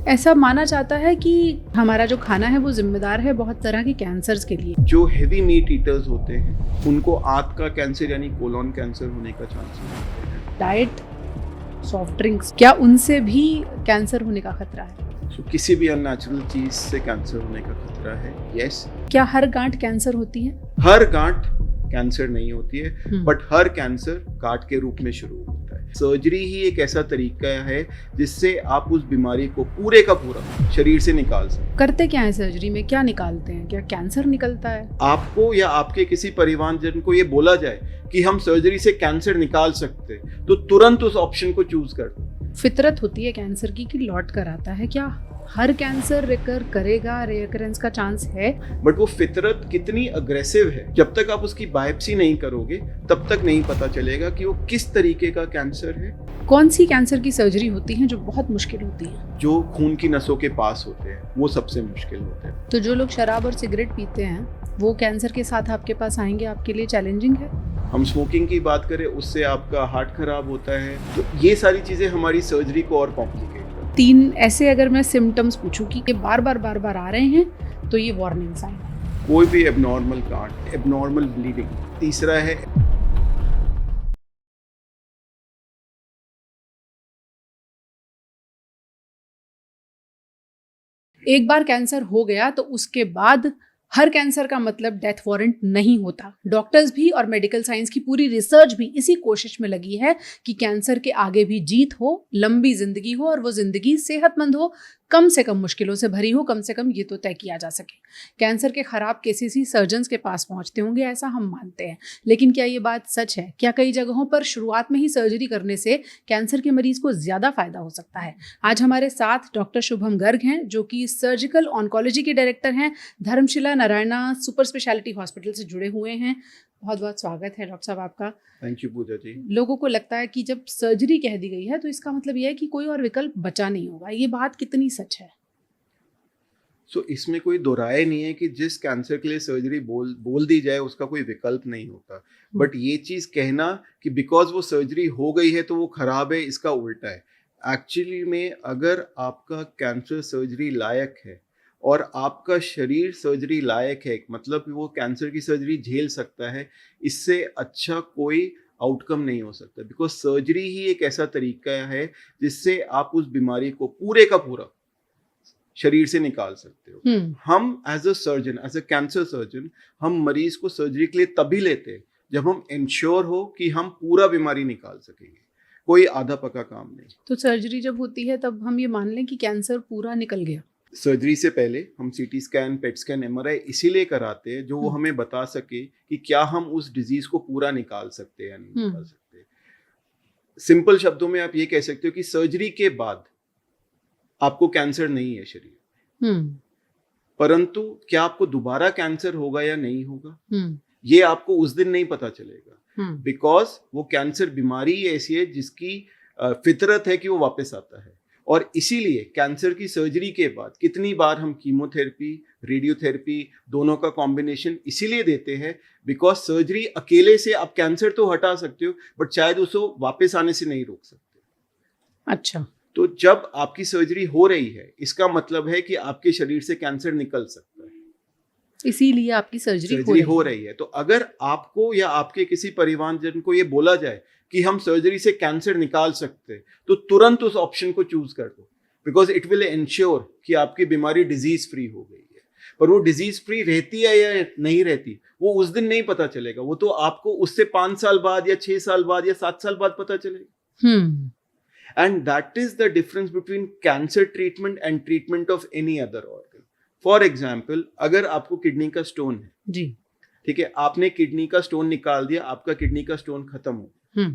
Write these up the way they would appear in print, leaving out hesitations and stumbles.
ऐसा माना जाता है कि हमारा जो खाना है वो जिम्मेदार है बहुत तरह के कैंसर्स के लिए। जो हेवी मीट ईटर्स होते हैं उनको आंत का कैंसर यानी कोलोन कैंसर होने का चांस होता है। डाइट, सॉफ्ट ड्रिंक्स, क्या उनसे भी कैंसर होने का खतरा है? किसी भी अननेचुरल चीज से कैंसर होने का खतरा है। यस। क्या हर गांठ कैंसर होती है? हर गांठ कैंसर नहीं होती है, बट हर कैंसर गांठ के रूप में शुरू होता है। सर्जरी ही एक ऐसा तरीका है जिससे आप उस बीमारी को पूरे का पूरा शरीर से निकाल सकते। करते क्या है सर्जरी में, क्या निकालते हैं? क्या कैंसर निकलता है? आपको या आपके किसी परिवारजन को ये बोला जाए कि हम सर्जरी से कैंसर निकाल सकते हैं तो तुरंत उस ऑप्शन को चूज कर दो। फितरत होती है कैंसर की कि लौट कर आता है। क्या हर कैंसर रिकर करेगा? रेकरेंस का चांस है? बट वो फितरत कितनी अग्रेसिव है, जब तक आप उसकी बायोप्सी नहीं करोगे तब तक नहीं पता चलेगा कि वो किस तरीके का कैंसर है। कौन सी कैंसर की सर्जरी होती है जो बहुत मुश्किल होती है? जो खून की नसों के पास होते हैं वो सबसे मुश्किल होते हैं। तो जो लोग शराब और सिगरेट पीते हैं वो कैंसर के साथ आपके पास आएंगे, आपके लिए चैलेंजिंग है? हम स्मोकिंग की बात करें, उससे आपका हार्ट खराब होता है। तो ये सारी चीजें हमारी सर्जरी को और कॉम्प्लिकेट करती हैं। 3 ऐसे अगर मैं सिम्टम्स पूछूं कि बार बार आ रहे हैं तो ये वार्निंग साइन है। कोई भी एबनॉर्मल गांठ, एबनॉर्मल ब्लीडिंग। तीसरा है एक बार कैंसर हो गया तो उसके बाद हर कैंसर का मतलब डेथ वारंट नहीं होता। डॉक्टर्स भी और मेडिकल साइंस की पूरी रिसर्च भी इसी कोशिश में लगी है कि कैंसर के आगे भी जीत हो, लंबी जिंदगी हो और वो जिंदगी सेहतमंद हो, कम से कम मुश्किलों से भरी हो, कम से कम ये तो तय किया जा सके। कैंसर के खराब केसेस ही सर्जन्स के पास पहुंचते होंगे, ऐसा हम मानते हैं। लेकिन क्या ये बात सच है? क्या कई जगहों पर शुरुआत में ही सर्जरी करने से कैंसर के मरीज को ज्यादा फायदा हो सकता है? आज हमारे साथ डॉक्टर शुभम गर्ग हैं, जो कि सर्जिकल ऑन्कोलॉजी के डायरेक्टर हैं, Dharamshila Narayana super speciality hospital से जुड़े हुए हैं। बहुत बहुत स्वागत है डॉक्टर साहब आपका। थैंक यू पूजा जी। लोगों को लगता है कि जब सर्जरी कह दी गई है तो इसका मतलब यह है कि कोई और विकल्प बचा नहीं होगा। ये बात कितनी सच है? इसमें कोई दो राय नहीं है कि जिस कैंसर के लिए सर्जरी बोल दी जाए उसका कोई विकल्प नहीं होता। बट ये चीज कहना कि बिकॉज वो सर्जरी हो गई है तो वो खराब है, इसका उल्टा है। एक्चुअली में अगर आपका कैंसर सर्जरी लायक है और आपका शरीर सर्जरी लायक है, मतलब वो कैंसर की सर्जरी झेल सकता है, इससे अच्छा कोई आउटकम नहीं हो सकता। बिकॉज सर्जरी ही एक ऐसा तरीका है जिससे आप उस बीमारी को पूरे का पूरा शरीर से निकाल सकते हो। हम as a surgeon, as a cancer surgeon, हम मरीज को सर्जरी के लिए तभी लेते हैं जब हम इंश्योर हो कि हम पूरा बीमारी निकाल सकेंगे, कोई आधा पका काम नहीं। तो सर्जरी जब होती है तब हम ये मान लें कि कैंसर पूरा निकल गया? सर्जरी से पहले हम CT scan, PET scan, MRI इसीलिए कराते हैं जो वो हमें बता सके कि क्या हम उस डिजीज को पूरा निकाल सकते हैं या नहीं निकाल सकते। सिंपल शब्दों में आप ये कह सकते हो कि सर्जरी के बाद आपको कैंसर नहीं है शरीर, परंतु क्या आपको दोबारा कैंसर होगा या नहीं होगा ये आपको उस दिन नहीं पता चलेगा। बिकॉज वो कैंसर बीमारी ऐसी है जिसकी फितरत है कि वो वापस आता है। और इसीलिए कैंसर की सर्जरी के बाद कितनी बार हम कीमोथेरेपी, रेडियोथेरेपी दोनों का कॉम्बिनेशन इसीलिए देते हैं बिकॉज सर्जरी अकेले से आप कैंसर तो हटा सकते हो बट शायद उसको वापस आने से नहीं रोक सकते। अच्छा, तो जब आपकी सर्जरी हो रही है इसका मतलब है कि आपके शरीर से कैंसर निकल सकता है, इसीलिए आपकी सर्जरी हो रही है। तो अगर आपको या आपके किसी परिवारजन को ये बोला जाए कि हम सर्जरी से कैंसर निकाल सकते हैं तो तुरंत उस ऑप्शन को चूज कर दो। बिकॉज इट विल इंश्योर कि आपकी बीमारी डिजीज फ्री हो गई है। पर वो डिजीज फ्री रहती है या नहीं रहती वो उस दिन नहीं पता चलेगा, वो तो आपको उससे 5 साल बाद या 6 साल बाद या 7 साल बाद पता चलेगा। And that is the difference between cancer treatment and treatment of any other organ. For example, अगर आपको किडनी का स्टोन है जी, ठीक है, आपने किडनी का स्टोन निकाल दिया, आपका किडनी का स्टोन खत्म हो गया।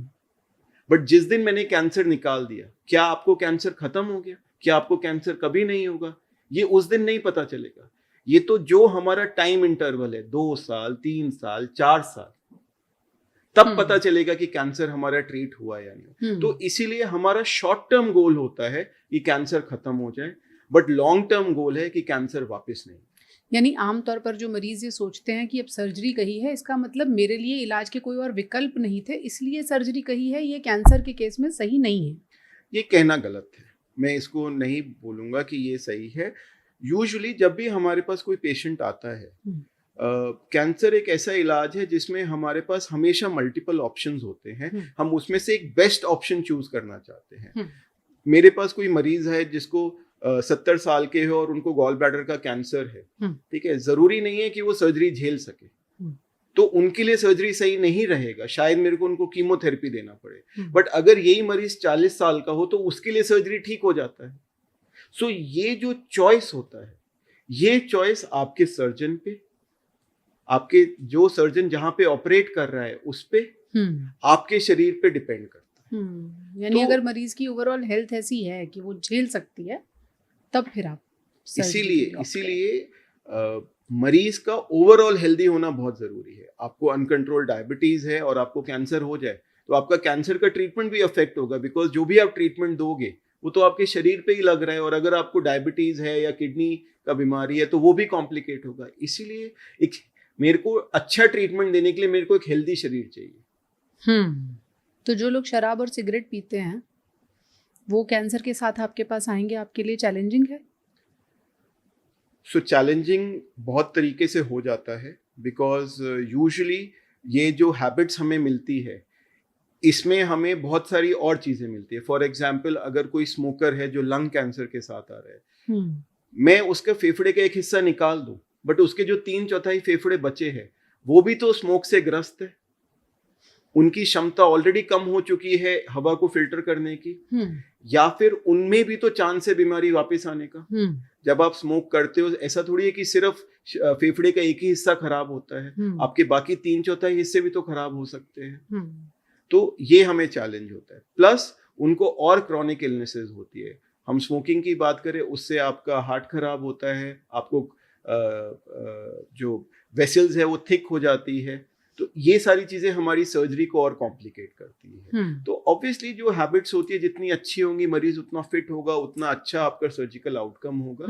बट जिस दिन मैंने कैंसर निकाल दिया, क्या आपको कैंसर खत्म हो गया? क्या आपको कैंसर कभी नहीं होगा? ये उस दिन नहीं पता चलेगा। ये तो जो हमारा टाइम इंटरवल है 2 साल, 3 साल, 4 साल, तब पता चलेगा कि कैंसर हमारा ट्रीट हुआ या नहीं। तो इसीलिए हमारा शॉर्ट टर्म गोल होता है कि कैंसर खत्म हो जाए, बट लॉन्ग टर्म गोल है कि कैंसर वापस नहीं। यानी आमतौर पर जो मरीज ये सोचते हैं कि अब सर्जरी कही है, इसका मतलब मेरे लिए इलाज के कोई और विकल्प नहीं थे इसलिए सर्जरी कही है, ये कैंसर के केस में सही नहीं है। ये कहना गलत है। मैं इसको नहीं बोलूँगा कि ये सही है। यूजुअली जब भी हमारे पास कोई पेशेंट आता है, कैंसर एक ऐसा इलाज है जिसमें हमारे पास हमेशा मल्टीपल ऑप्शंस होते हैं। हम उसमें से एक बेस्ट ऑप्शन चूज करना चाहते हैं। मेरे पास कोई मरीज है जिसको 70 साल के हो और उनको गॉल ब्लैडर का कैंसर है, ठीक है, जरूरी नहीं है कि वो सर्जरी झेल सके, तो उनके लिए सर्जरी सही नहीं रहेगा, शायद मेरे को उनको कीमोथेरेपी देना पड़े। बट अगर यही मरीज 40 साल का हो तो उसके लिए सर्जरी ठीक हो जाता है। सो ये जो चॉइस होता है, ये चॉइस आपके सर्जन पे, आपके जो सर्जन जहां पे ऑपरेट कर रहा है उस पे, आपके शरीर पे डिपेंड करता है। यानी अगर मरीज की ओवरऑल हेल्थ ऐसी है कि वो झेल सकती है, तब फिर आप इसीलिए मरीज का ओवरऑल हेल्दी होना बहुत जरूरी है। आपको अनकंट्रोल्ड डायबिटीज है और आपको कैंसर हो जाए तो आपका कैंसर का ट्रीटमेंट भी अफेक्ट होगा, बिकॉज जो भी आप ट्रीटमेंट दोगे वो तो आपके शरीर पे ही लग रहा है, और अगर आपको डायबिटीज है या किडनी का बीमारी है तो वो भी कॉम्प्लिकेट होगा। इसीलिए एक मेरे को अच्छा ट्रीटमेंट देने के लिए मेरे को एक हेल्दी शरीर चाहिए। तो जो लोग शराब और सिगरेट पीते हैं वो कैंसर के साथ आपके पास आएंगे, आपके लिए चैलेंजिंग है? सो चैलेंजिंग बहुत तरीके से हो जाता है, बिकॉज यूजुअली ये जो हैबिट्स हमें मिलती है इसमें हमें बहुत सारी और चीजें मिलती है। फॉर एग्जाम्पल, अगर कोई स्मोकर है जो लंग कैंसर के साथ आ रहा है, मैं उसका फेफड़े का एक हिस्सा निकाल दूं, बट उसके जो 3/4 फेफड़े बचे हैं वो भी तो स्मोक से ग्रस्त है। उनकी क्षमता ऑलरेडी कम हो चुकी है हवा को फिल्टर करने की, या फिर उनमें भी तो चांस है बीमारी वापस आने का। जब आप स्मोक करते हो, ऐसा थोड़ी है कि सिर्फ फेफड़े का एक ही हिस्सा खराब होता है, आपके बाकी 3/4 हिस्से भी तो खराब हो सकते हैं। तो ये हमें चैलेंज होता है। प्लस उनको और क्रॉनिक इलनेसेस होती है। हम स्मोकिंग की बात करें, उससे आपका हार्ट खराब होता है, आपको जो वेसल्स है वो थिक हो जाती है, तो ये सारी चीजें हमारी सर्जरी को और कॉम्प्लिकेट करती है। तो ऑब्वियसली जो हैबिट्स होती है जितनी अच्छी होंगी, मरीज उतना फिट होगा, उतना अच्छा आपका सर्जिकल आउटकम होगा।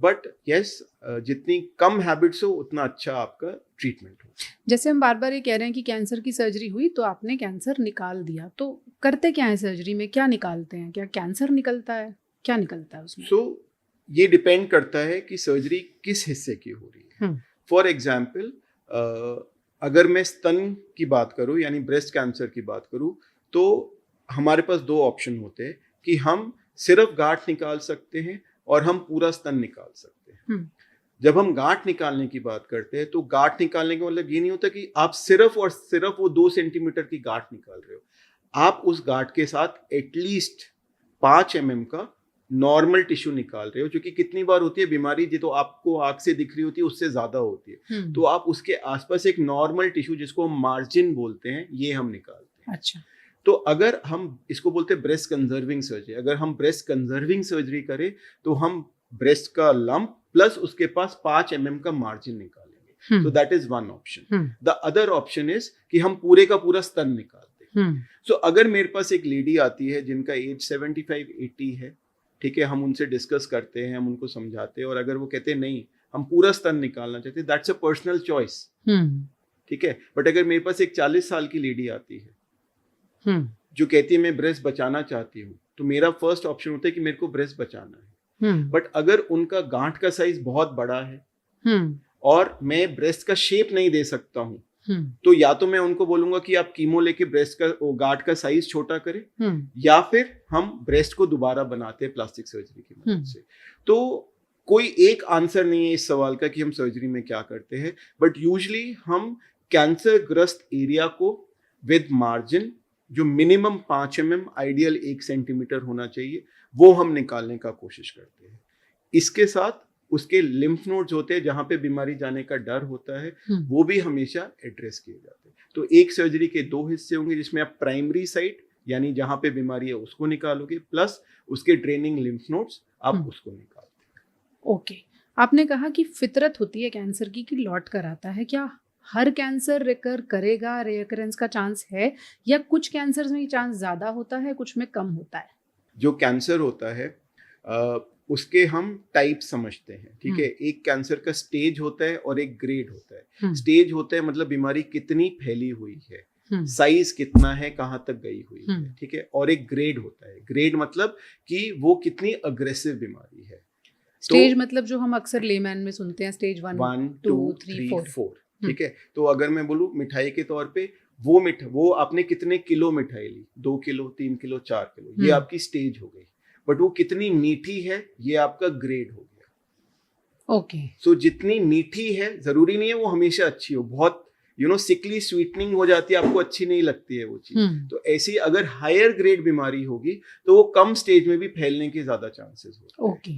बट यस, जितनी कम हैबिट्स हो उतना अच्छा आपका ट्रीटमेंट हो। जैसे हम बार बार ये कह रहे हैं कि कैंसर की सर्जरी हुई तो आपने कैंसर निकाल दिया, तो करते क्या है सर्जरी में, क्या निकालते हैं? क्या कैंसर निकलता है, क्या निकलता है उसमें? सो ये डिपेंड करता है कि सर्जरी किस हिस्से की हो रही है। फॉर एग्जाम्पल, अगर मैं स्तन की बात करूं यानी ब्रेस्ट कैंसर की बात करूं, तो हमारे पास 2 ऑप्शन होते हैं कि हम सिर्फ गांठ निकाल सकते हैं और हम पूरा स्तन निकाल सकते हैं। जब हम गांठ निकालने की बात करते हैं तो गांठ निकालने का मतलब ये नहीं होता कि आप सिर्फ और सिर्फ वो 2 सेंटीमीटर की गांठ निकाल रहे हो। आप उस गांठ के साथ एटलीस्ट 5 mm का नॉर्मल टिश्यू निकाल रहे हो, जो कि कितनी बार होती है बीमारी जी, तो आपको आंख से दिख रही होती है उससे ज्यादा होती है। तो आप उसके आसपास एक नॉर्मल टिश्यू जिसको हम मार्जिन बोलते हैं, ये हम निकालते हैं। अच्छा। तो अगर हम इसको बोलते हैं ब्रेस्ट कंजर्विंग सर्जरी, अगर हम ब्रेस्ट कंजर्विंग सर्जरी करें तो हम ब्रेस्ट का लंप प्लस उसके पास 5 mm का मार्जिन निकालेंगे। So that is one option. The other option is कि हम पूरे का पूरा स्तन निकालते हैं। सो अगर मेरे पास एक लेडी आती है जिनका एज 75-80 है, ठीक है, हम उनसे डिस्कस करते हैं, हम उनको समझाते हैं, और अगर वो कहते हैं नहीं हम पूरा स्तन निकालना चाहते हैं, दैट्स अ पर्सनल चॉइस, ठीक है। बट अगर मेरे पास एक 40 साल की लेडी आती है जो कहती है मैं ब्रेस्ट बचाना चाहती हूँ, तो मेरा फर्स्ट ऑप्शन होता है कि मेरे को ब्रेस्ट बचाना है। बट अगर उनका गांठ का साइज बहुत बड़ा है और मैं ब्रेस्ट का शेप नहीं दे सकता हूँ, तो या तो मैं उनको बोलूंगा कि आप कीमो लेके ब्रेस्ट का गांठ का साइज छोटा करें, या फिर हम ब्रेस्ट को दोबारा बनाते हैं प्लास्टिक सर्जरी की मदद से। तो कोई एक आंसर नहीं है इस सवाल का कि हम सर्जरी में क्या करते हैं, बट यूजुअली हम कैंसर ग्रस्त एरिया को विद मार्जिन, जो मिनिमम 5 mm, आइडियल 1 सेंटीमीटर होना चाहिए, वो हम निकालने का कोशिश करते हैं। इसके साथ उसके लिम्फ नोड्स होते हैं जहां पे बीमारी जाने का डर होता है, वो भी हमेशा एड्रेस किए जाते हैं। तो एक सर्जरी के 2 हिस्से होंगे, जिसमें आप प्राइमरी साइट यानी जहां पे बीमारी है उसको निकालोगे, प्लस उसके ड्रेनिंग लिम्फ नोड्स आप उसको निकालते हैं। ओके, आपने कहा कि फितरत होती है कैंसर की कि लौट कर आता है। क्या हर कैंसर रिकर करेगा, रेकरेंस का चांस है, या कुछ कैंसर में चांस ज्यादा होता है, कुछ में कम होता है? जो कैंसर होता है उसके हम टाइप समझते हैं, ठीक है। एक कैंसर का स्टेज होता है और एक ग्रेड होता है। स्टेज होता है मतलब बीमारी कितनी फैली हुई है, साइज कितना है, कहाँ तक गई हुई है, ठीक है। और एक ग्रेड होता है, ग्रेड मतलब कि वो कितनी अग्रेसिव बीमारी है। स्टेज मतलब जो हम अक्सर लेमैन में सुनते हैं, स्टेज 1 2 3 4, ठीक है। तो अगर मैं बोलूं मिठाई के तौर पे, वो आपने कितने किलो मिठाई ली, 2 किलो 3 किलो 4 किलो, ये आपकी स्टेज हो गई। बट वो कितनी मीठी है, ये आपका ग्रेड हो गया। ओके। सो जितनी मीठी है, जरूरी नहीं है वो हमेशा अच्छी हो, बहुत सिकली स्वीटनिंग हो जाती है, आपको अच्छी नहीं लगती है वो चीज। तो ऐसी अगर हायर ग्रेड बीमारी होगी तो वो कम स्टेज में भी फैलने के ज्यादा चांसेस होते हैं। ओके।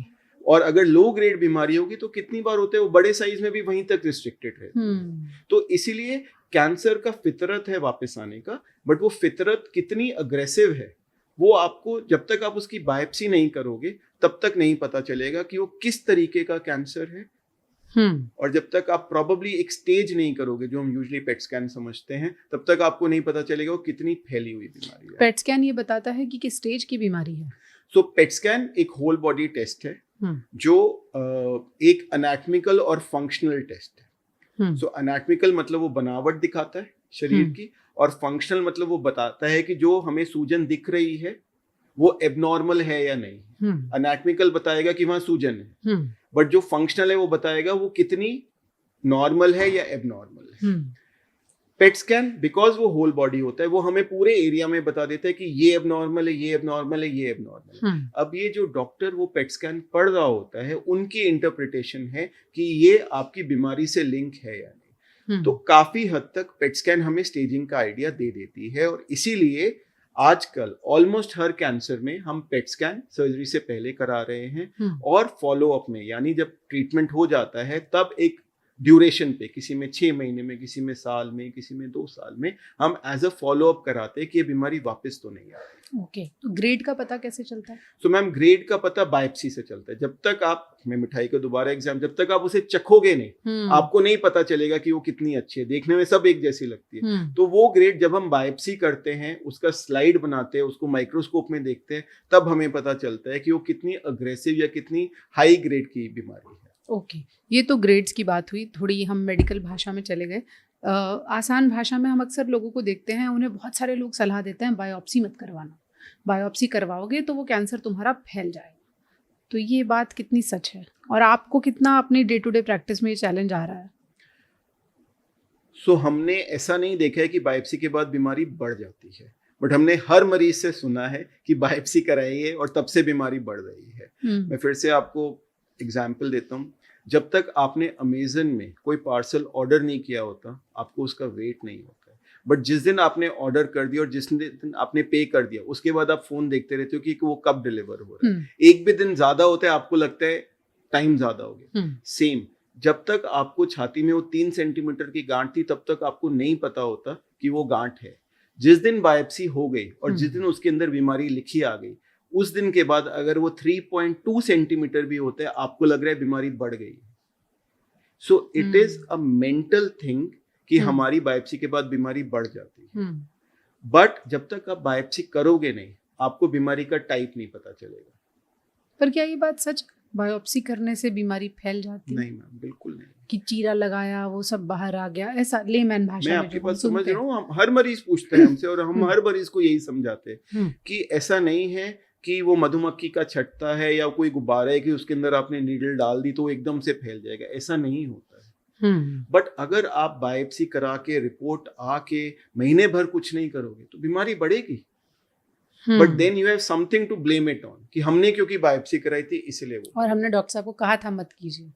और अगर लो ग्रेड बीमारी होगी तो कितनी बार होते हैं वो बड़े साइज में भी वहीं तक रिस्ट्रिक्टेड है। तो इसीलिए कैंसर का फितरत है वापस आने का, बट वो फितरत कितनी अग्रेसिव है वो आपको, जब तक आप उसकी बायोप्सी नहीं करोगे तब तक नहीं पता चलेगा कि वो किस तरीके का कैंसर है। और जब तक आप प्रॉबेबली एक स्टेज नहीं करोगे, जो हम यूजुअली पेट स्कैन समझते हैं, तब तक आपको नहीं पता चलेगा वो कितनी फैली हुई बीमारी है। पेट स्कैन ये बताता है कि किस स्टेज की बीमारी है। सो पेट स्कैन एक होल बॉडी टेस्ट है, जो एक एनाटॉमिकल और फंक्शनल टेस्ट है। सो एनाटॉमिकल मतलब वो बनावट दिखाता है शरीर की, और फंक्शनल मतलब वो बताता है कि जो हमें सूजन दिख रही है वो एबनॉर्मल है या नहीं। एनाटॉमिकल बताएगा कि वहां सूजन है, बट जो फंक्शनल है वो बताएगा वो कितनी नॉर्मल है या एबनॉर्मल है। पेट स्कैन बिकॉज वो होल बॉडी होता है, वो हमें पूरे एरिया में बता देता है कि ये एबनॉर्मल है, ये एबनॉर्मल है, ये एबनॉर्मल है। अब ये जो डॉक्टर वो पेट स्कैन पढ़ रहा होता है, उनकी इंटरप्रिटेशन है कि ये आपकी बीमारी से लिंक है या नहीं। तो काफी हद तक पेट स्कैन हमें स्टेजिंग का आइडिया दे देती है, और इसीलिए आजकल ऑलमोस्ट हर कैंसर में हम पेट स्कैन सर्जरी से पहले करा रहे हैं, और फॉलो अप में, यानी जब ट्रीटमेंट हो जाता है तब एक ड्यूरेशन पे, किसी में 6 महीने में, किसी में साल में, किसी में 2 साल में, हम एज अ फॉलो अप कराते हैं कि ये बीमारी वापस तो नहीं आ रही। ओके। तो ग्रेड का पता कैसे चलता है? तो मैम ग्रेड का पता बायोप्सी से चलता है। जब तक आप, मैं मिठाई का दोबारा एग्जाम, जब तक आप उसे चखोगे नहीं, आपको नहीं पता चलेगा कि वो कितनी अच्छी है। देखने में सब एक जैसी लगती है, तो वो ग्रेड जब हम बायोप्सी करते हैं, उसका स्लाइड बनाते हैं, उसको माइक्रोस्कोप में देखते हैं, तब हमें पता चलता है कि वो कितनी अग्रेसिव या कितनी हाई ग्रेड की बीमारी है। ओके। ये तो ग्रेड्स की बात हुई, थोड़ी हम मेडिकल भाषा में चले गए। आसान भाषा में हम अक्सर लोगों को देखते हैं, उन्हें बहुत सारे लोग सलाह देते हैं बायोप्सी मत करवाना, बायोप्सी करवाओगे तो वो कैंसर तुम्हारा फैल जाएगा। तो ये बात कितनी सच है, और आपको कितना अपनी डे टू डे प्रैक्टिस में ये चैलेंज आ रहा है? सो हमने ऐसा नहीं देखा है कि बायोप्सी के बाद बीमारी बढ़ जाती है, बट हमने हर मरीज से सुना है कि बायोप्सी कराइए और तब से बीमारी बढ़ रही है। मैं फिर से आपको एग्जाम्पल देता हूँ। जब तक आपने अमेजन में कोई पार्सल ऑर्डर नहीं किया होता, आपको उसका वेट नहीं होता है। बट जिस दिन आपने ऑर्डर कर दिया और जिस दिन आपने पे कर दिया, उसके बाद आप फोन देखते रहते हो कि वो कब डिलीवर हो रहा है। एक भी दिन ज्यादा होता है, आपको लगता है टाइम ज्यादा हो गया। सेम, जब तक आपको छाती में वो 3 सेंटीमीटर की गांठ थी, तब तक आपको नहीं पता होता कि वो गांठ है। जिस दिन बायोप्सी हो गई और जिस दिन उसके अंदर बीमारी लिखी आ गई, उस दिन के बाद अगर वो 3.2 सेंटीमीटर भी होता है, आपको लग रहा है बीमारी बढ़ गई। So it is a mental thing कि हमारी बायोप्सी के बाद बीमारी बढ़ जाती है। बट जब तक आप बायोप्सी करोगे नहीं, आपको बीमारी का टाइप नहीं पता चलेगा। पर क्या ये बात सच, बायोप्सी करने से बीमारी फैल जाती है? नहीं मैम, बिल्कुल नहीं। कि चीरा लगाया, वो सब बाहर आ गया, ऐसा लेमैन भाषा मैं में आपकी बात समझ रहा हूँ। हम हर मरीज पूछते हैं हमसे, और हम हर मरीज को यही समझाते हैं कि ऐसा नहीं है कि वो मधुमक्खी का छत्ता है या कोई गुब्बारा है कि उसके अंदर आपने नीडल डाल दी तो वो एकदम से फैल जाएगा। ऐसा नहीं होता है। बट अगर आप बायोप्सी करा के रिपोर्ट आके महीने भर कुछ नहीं करोगे तो बीमारी बढ़ेगी। But then you have something to blame it on, कि हमने क्योंकि बायोप्सी कराई थी इसलिए वो, और हमने डॉक्टर साहब को कहा था मत कीजिए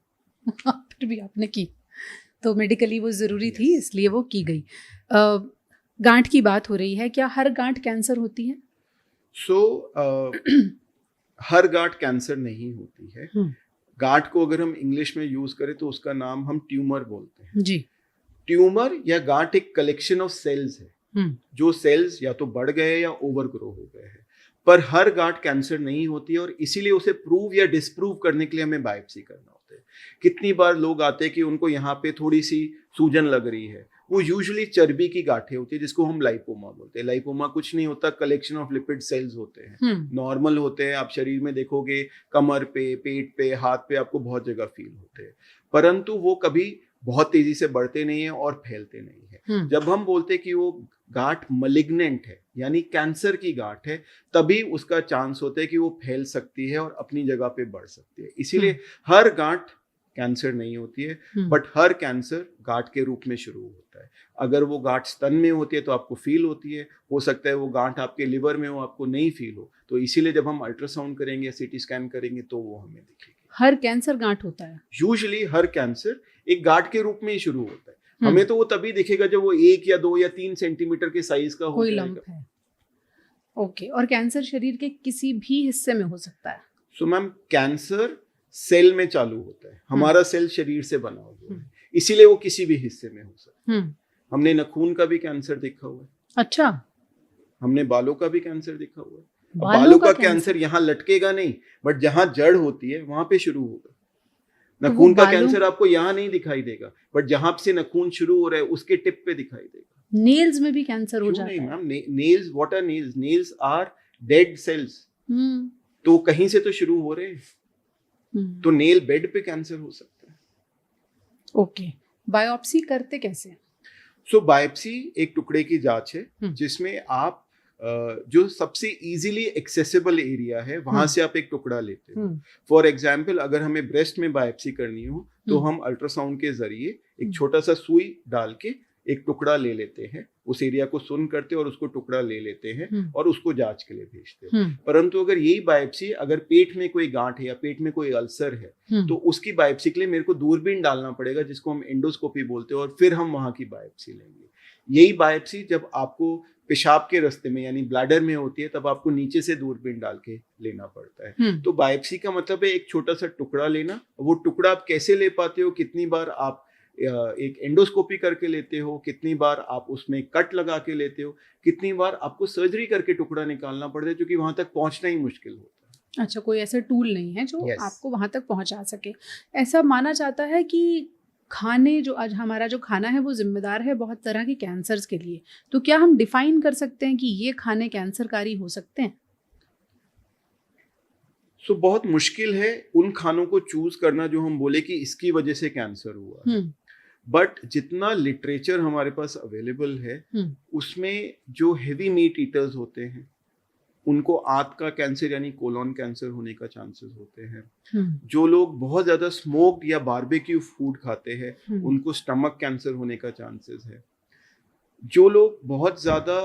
फिर भी आपने की, तो मेडिकली वो जरूरी थी, इसलिए वो की गई। गांठ की बात हो रही है, क्या हर गांठ कैंसर होती है? हर गांठ कैंसर नहीं होती है। गांठ को अगर हम इंग्लिश में यूज करें तो उसका नाम हम ट्यूमर बोलते हैं जी। ट्यूमर या गांठ एक कलेक्शन ऑफ सेल्स है, जो सेल्स या तो बढ़ गए या ओवर ग्रो हो गए हैं। पर हर गांठ कैंसर नहीं होती है, और इसीलिए उसे प्रूव या डिसप्रूव करने के लिए हमें बायोप्सी करना होता है। कितनी बार लोग आते हैं कि उनको यहाँ पे थोड़ी सी सूजन लग रही है, वो यूजुअली चर्बी की गांठें होती है जिसको हम लाइपोमा बोलते हैं। लाइपोमा कुछ नहीं होता, कलेक्शन ऑफ लिपिड सेल्स होते हैं, नॉर्मल होते हैं। आप शरीर में देखोगे कमर पे, पेट पे, हाथ पे आपको बहुत जगह फील होते हैं, परंतु वो कभी बहुत तेजी से बढ़ते नहीं है और फैलते नहीं है। जब हम बोलते हैं कि वो गांठ मलिग्नेंट है यानी कैंसर की गांठ है, तभी उसका चांस होता है कि वो फैल सकती है और अपनी जगह पे बढ़ सकती है। इसीलिए हर गांठ कैंसर नहीं होती है, बट हर कैंसर गांठ के रूप में शुरू होता है। अगर वो गांठ स्तन में होती है तो आपको फील होती है, हो सकता है वो गांठ आपके लिवर में हो, आपको नहीं फील हो। तो इसीलिए जब हम अल्ट्रासाउंड करेंगे या सीटी स्कैन करेंगे तो वो हमें दिखेगी। हर कैंसर गांठ होता है? यूजुअली हर कैंसर एक गांठ के रूप में ही शुरू होता है। हमें तो वो तभी दिखेगा जब वो 1 या 2 या 3 सेंटीमीटर के साइज का हो कोई जाएगा। लंप है। ओके, और कैंसर शरीर के किसी भी हिस्से में हो सकता है? सो मैम, कैंसर सेल में चालू होता है। हमारा सेल शरीर से बना हुआ है, इसीलिए वो किसी भी हिस्से में हो सकता है। हमने नाखून का भी कैंसर देखा हुआ है। अच्छा। हमने बालों का भी कैंसर देखा हुआ है। बालों का कैंसर यहाँ लटकेगा नहीं, बट जहाँ जड़ होती है वहां पे शुरू होगा। नाखून का कैंसर आपको यहाँ नहीं दिखाई देगा, बट जहां से नाखून शुरू हो रहा है उसके टिप पे दिखाई देगा। नेल्स में भी कैंसर हो जाता है? नहीं ma'am, nails, what are nails? Nails are dead cells. तो कहीं से तो शुरू हो रहे हैं। तो नेल बेड पे कैंसर हो सकता है। ओके, बायोप्सी करते कैसे? सो बायोप्सी एक टुकड़े की जांच है जिसमें आप जो सबसे इजीली एक्सेसिबल एरिया है वहां से आप एक टुकड़ा लेते हो। फॉर एग्जाम्पल, अगर हमें ब्रेस्ट में बायोप्सी करनी हो तो हम अल्ट्रासाउंड के जरिए एक छोटा सा सुई डाल के एक टुकड़ा ले लेते हैं, उस एरिया को सुन करते हैं और उसको टुकड़ा ले लेते हैं और उसको जांच के लिए भेजते हैं। परंतु अगर यही बायोप्सी अगर पेट में कोई गांठ है या पेट में कोई अल्सर है तो उसकी बायोप्सी के लिए मेरे को दूरबीन डालना पड़ेगा, जिसको हम एंडोस्कोपी बोलते हैं, और फिर हम वहां की बायोप्सी लेंगे। यही बायोप्सी जब आपको पेशाब के रास्ते में यानी ब्लैडर में होती है तब आपको नीचे से दूरबीन डाल के लेना पड़ता है। तो बायोप्सी का मतलब है एक छोटा सा टुकड़ा लेना। वो टुकड़ा आप कैसे ले पाते हो, कितनी बार आप एक एंडोस्कोपी करके लेते हो, कितनी बार आप उसमें कट लगा के लेते हो, कितनी बार आपको सर्जरी करके टुकड़ा निकालना पड़ता है, क्योंकि वहां तक पहुंचना ही मुश्किल होता है। अच्छा, कोई ऐसा टूल नहीं है जो आपको वहां तक पहुंचा सके। ऐसा माना जाता है कि खाने जो आज हमारा जो खाना है वो जिम्मेदार है बहुत तरह के कैंसर्स के लिए। तो क्या हम डिफाइन कर सकते हैं कि ये खाने कैंसरकारी हो सकते हैं? सो बहुत मुश्किल है उन खानों को चूज करना जो हम बोले कि इसकी वजह से कैंसर हुआ। बट जितना लिटरेचर हमारे पास अवेलेबल है उसमें जो हेवी मीट ईटर्स होते हैं उनको आंत का कैंसर यानी कोलोन कैंसर होने का चांसेस होते हैं। जो लोग बहुत ज्यादा स्मोक्ड या बारबेक्यू फूड खाते हैं उनको स्टमक कैंसर होने का चांसेस है। जो लोग बहुत ज्यादा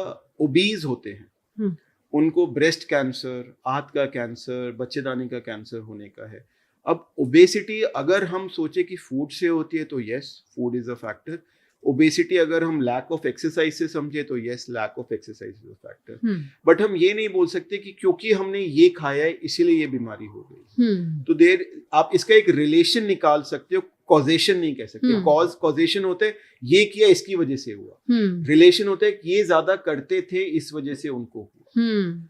ओबीज होते हैं उनको ब्रेस्ट कैंसर, आंत का कैंसर, बच्चेदानी का कैंसर होने का है। अब ओबेसिटी अगर हम सोचे कि फूड से होती है तो yes, food is a factor. Obesity अगर हम लैक ऑफ एक्सरसाइज से समझे तो yes, lack of exercise is a factor. But हम ये नहीं बोल सकते कि क्योंकि हमने ये खाया है इसीलिए ये बीमारी हो गई। तो आप इसका एक रिलेशन निकाल सकते हो, कॉजेशन नहीं कह सकते। कॉजेशन होता है ये किया इसकी वजह से हुआ, रिलेशन होता है ये ज्यादा करते थे इस वजह से उनको हुआ।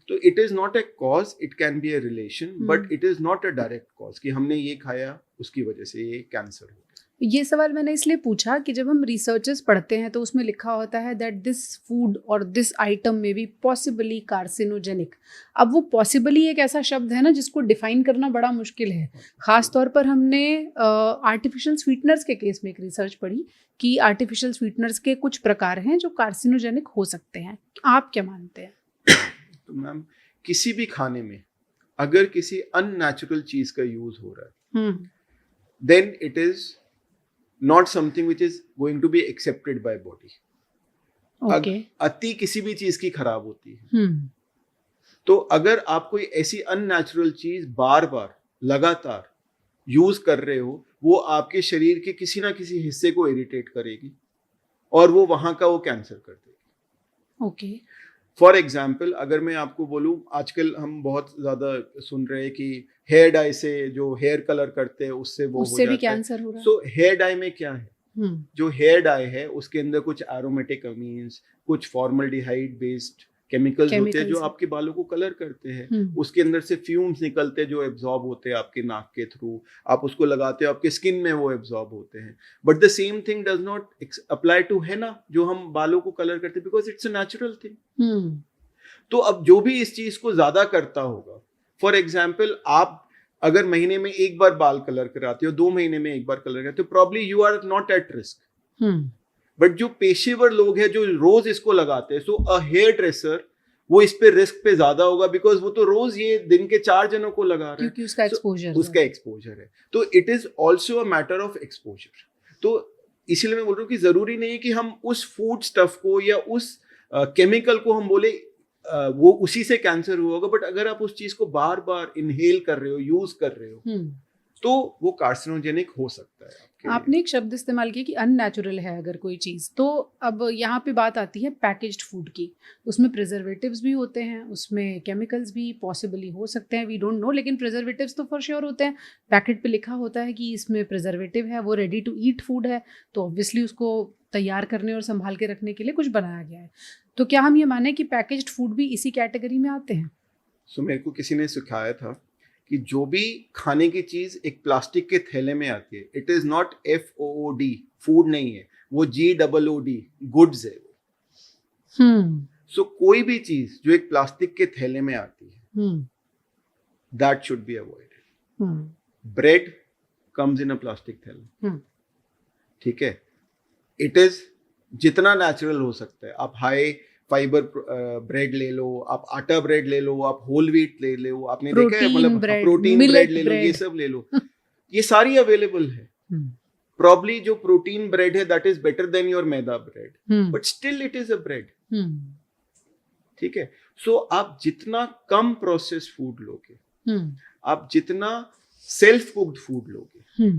तो it is not a cause, it can be a relation, but it is not a direct cause कि हमने ये खाया उसकी वजह से ये कैंसर हो गया। ये सवाल मैंने इसलिए पूछा कि जब हम रिसर्चेस पढ़ते हैं तो उसमें लिखा होता है दैट दिस फूड और दिस आइटम में बी पॉसिबली कार्सिनोजेनिक। अब वो पॉसिबली एक ऐसा शब्द है ना जिसको डिफाइन करना बड़ा मुश्किल है। खास तौर पर हमने आर्टिफिशियल स्वीटनर्स के केस में एक रिसर्च पढ़ी कि आर्टिफिशियल स्वीटनर्स के कुछ प्रकार हैं जो कार्सिनोजेनिक हो सकते हैं। आप क्या मानते हैं? तो मैम, किसी भी खाने में अगर किसी अननेचुरल चीज का यूज हो रहा है then it is not something which is going to be accepted by body. Okay. अति किसी भी चीज की खराब होती है। तो अगर आप कोई ऐसी अननेचुरल चीज बार बार लगातार यूज कर रहे हो वो आपके शरीर के किसी ना किसी हिस्से को इरिटेट करेगी और वो वहां का वो कैंसर कर देगी। ओके। फॉर एग्जाम्पल, अगर मैं आपको बोलूं, आजकल हम बहुत ज्यादा सुन रहे हैं कि हेयर डाई से जो हेयर कलर करते हैं उससे वो उससे भी कैंसर हो रहा है। सो हेयर डाई में क्या है? जो हेयर डाई है उसके अंदर कुछ एरोमेटिक अमीन्स, कुछ फॉर्मल्डिहाइड बेस्ड केमिकल्स होते हैं जो आपके बालों को कलर करते हैं। उसके अंदर से फ्यूम्स निकलते हैं जो एब्जॉर्ब होते हैं आपके नाक के थ्रू, आप उसको लगाते हो आपके स्किन में वो एब्जॉर्ब होते हैं। But the same thing does not apply to henna जो हम बालों को कलर करते हैं, because it's a natural thing. तो अब जो भी इस चीज को ज्यादा करता होगा, फॉर एग्जाम्पल आप अगर महीने में एक बार बाल कलर कराते हो, 2 महीने में एक बार कलर कराते हो, probably you are not at risk. But जो पेशेवर लोग हैं जो रोज इसको लगाते हैं, सो अ हेयर ड्रेसर वो इस पे रिस्क पे ज्यादा होगा, बिकॉज वो तो रोज ये दिन के 4 जनों को लगा रहा है, क्योंकि उसका एक्सपोजर उसका एक्सपोजर है। तो it is also a matter of exposure. तो इसीलिए मैं बोल रहा हूँ कि जरूरी नहीं है कि हम उस फूड स्टफ को या उस केमिकल को हम बोले वो उसी से कैंसर हुआ होगा, बट अगर आप उस चीज को बार बार इनहेल कर रहे हो, यूज कर रहे हो, तो वो कार्सिनोजेनिक हो सकता है आपके लिए। आपने एक शब्द इस्तेमाल किया कि अननेचुरल है अगर कोई चीज़, तो अब यहाँ पे बात आती है पैकेज्ड फूड की। उसमें प्रिजर्वेटिव्स भी होते हैं, उसमें केमिकल्स भी पॉसिबली हो सकते हैं, वी डोंट नो, लेकिन प्रिजर्वेटिव्स तो फॉर श्योर होते हैं। पैकेट पे लिखा होता है कि इसमें प्रिजर्वेटिव है, वो रेडी टू ईट फूड है, तो ऑब्वियसली उसको तैयार करने और संभाल के रखने के लिए कुछ बनाया गया है। तो क्या हम ये माने कि पैकेज्ड फूड भी इसी कैटेगरी में आते हैं? सो मेरे को किसी ने सिखाया था कि जो भी खाने की चीज एक प्लास्टिक के थैले में आती है, it is not FOOD, food नहीं है, वो GOOD, गुड्स है वो। सो कोई भी चीज जो एक प्लास्टिक के थैले में आती है, that should be avoided. Bread comes in a plastic थैला, ठीक है, इट इज जितना नेचुरल हो सकता है। आप हाई फाइबर ब्रेड ले लो, आप आटा ब्रेड ले लो, आप होल व्हीट ले लो, आपने देखा है, मतलब प्रोटीन ब्रेड ले लो, ये सब ले लो, ये सारी अवेलेबल है। प्रॉब्ली जो प्रोटीन ब्रेड है that is better than your maida bread, but still it is a bread, ठीक है। सो आप जितना कम प्रोसेस्ड फूड लोगे, आप जितना सेल्फ कुक्ड फूड लोगे,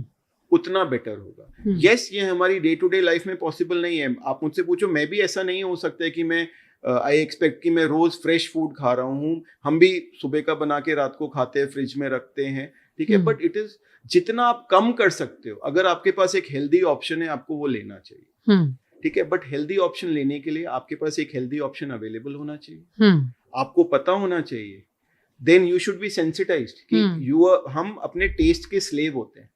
उतना बेटर होगा। यस, ये हमारी डे टू डे लाइफ में पॉसिबल नहीं है। आप मुझसे पूछो, मैं भी ऐसा नहीं हो सकता है कि मैं आई एक्सपेक्ट कि मैं रोज फ्रेश फूड खा रहा हूँ। हम भी सुबह का बना के रात को खाते हैं, फ्रिज में रखते हैं, ठीक है, बट इट इज जितना आप कम कर सकते हो। अगर आपके पास एक हेल्दी ऑप्शन है, आपको वो लेना चाहिए, ठीक है, बट हेल्दी ऑप्शन लेने के लिए आपके पास एक हेल्दी ऑप्शन अवेलेबल होना चाहिए, आपको पता होना चाहिए। Then you should be sensitised कि हम अपने टेस्ट के स्लेव होते हैं,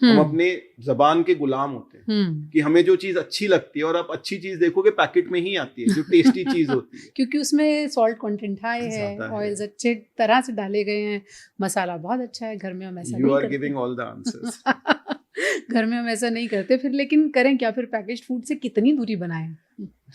हम अपने जबान के गुलाम होते हैं कि हमें जो चीज अच्छी लगती है, और आप अच्छी चीज देखोगे पैकेट में ही आती है, जो टेस्टी चीज होती है, क्योंकि उसमें सॉल्ट कंटेंट हाई है, ऑयल्स अच्छे तरह से डाले गए हैं, मसाला बहुत अच्छा है। घर में हम ऐसा नहीं करते। You are giving all the answers. घर में हम ऐसा नहीं करते फिर, लेकिन करें क्या फिर? पैकेज्ड फूड से कितनी दूरी बनाएं?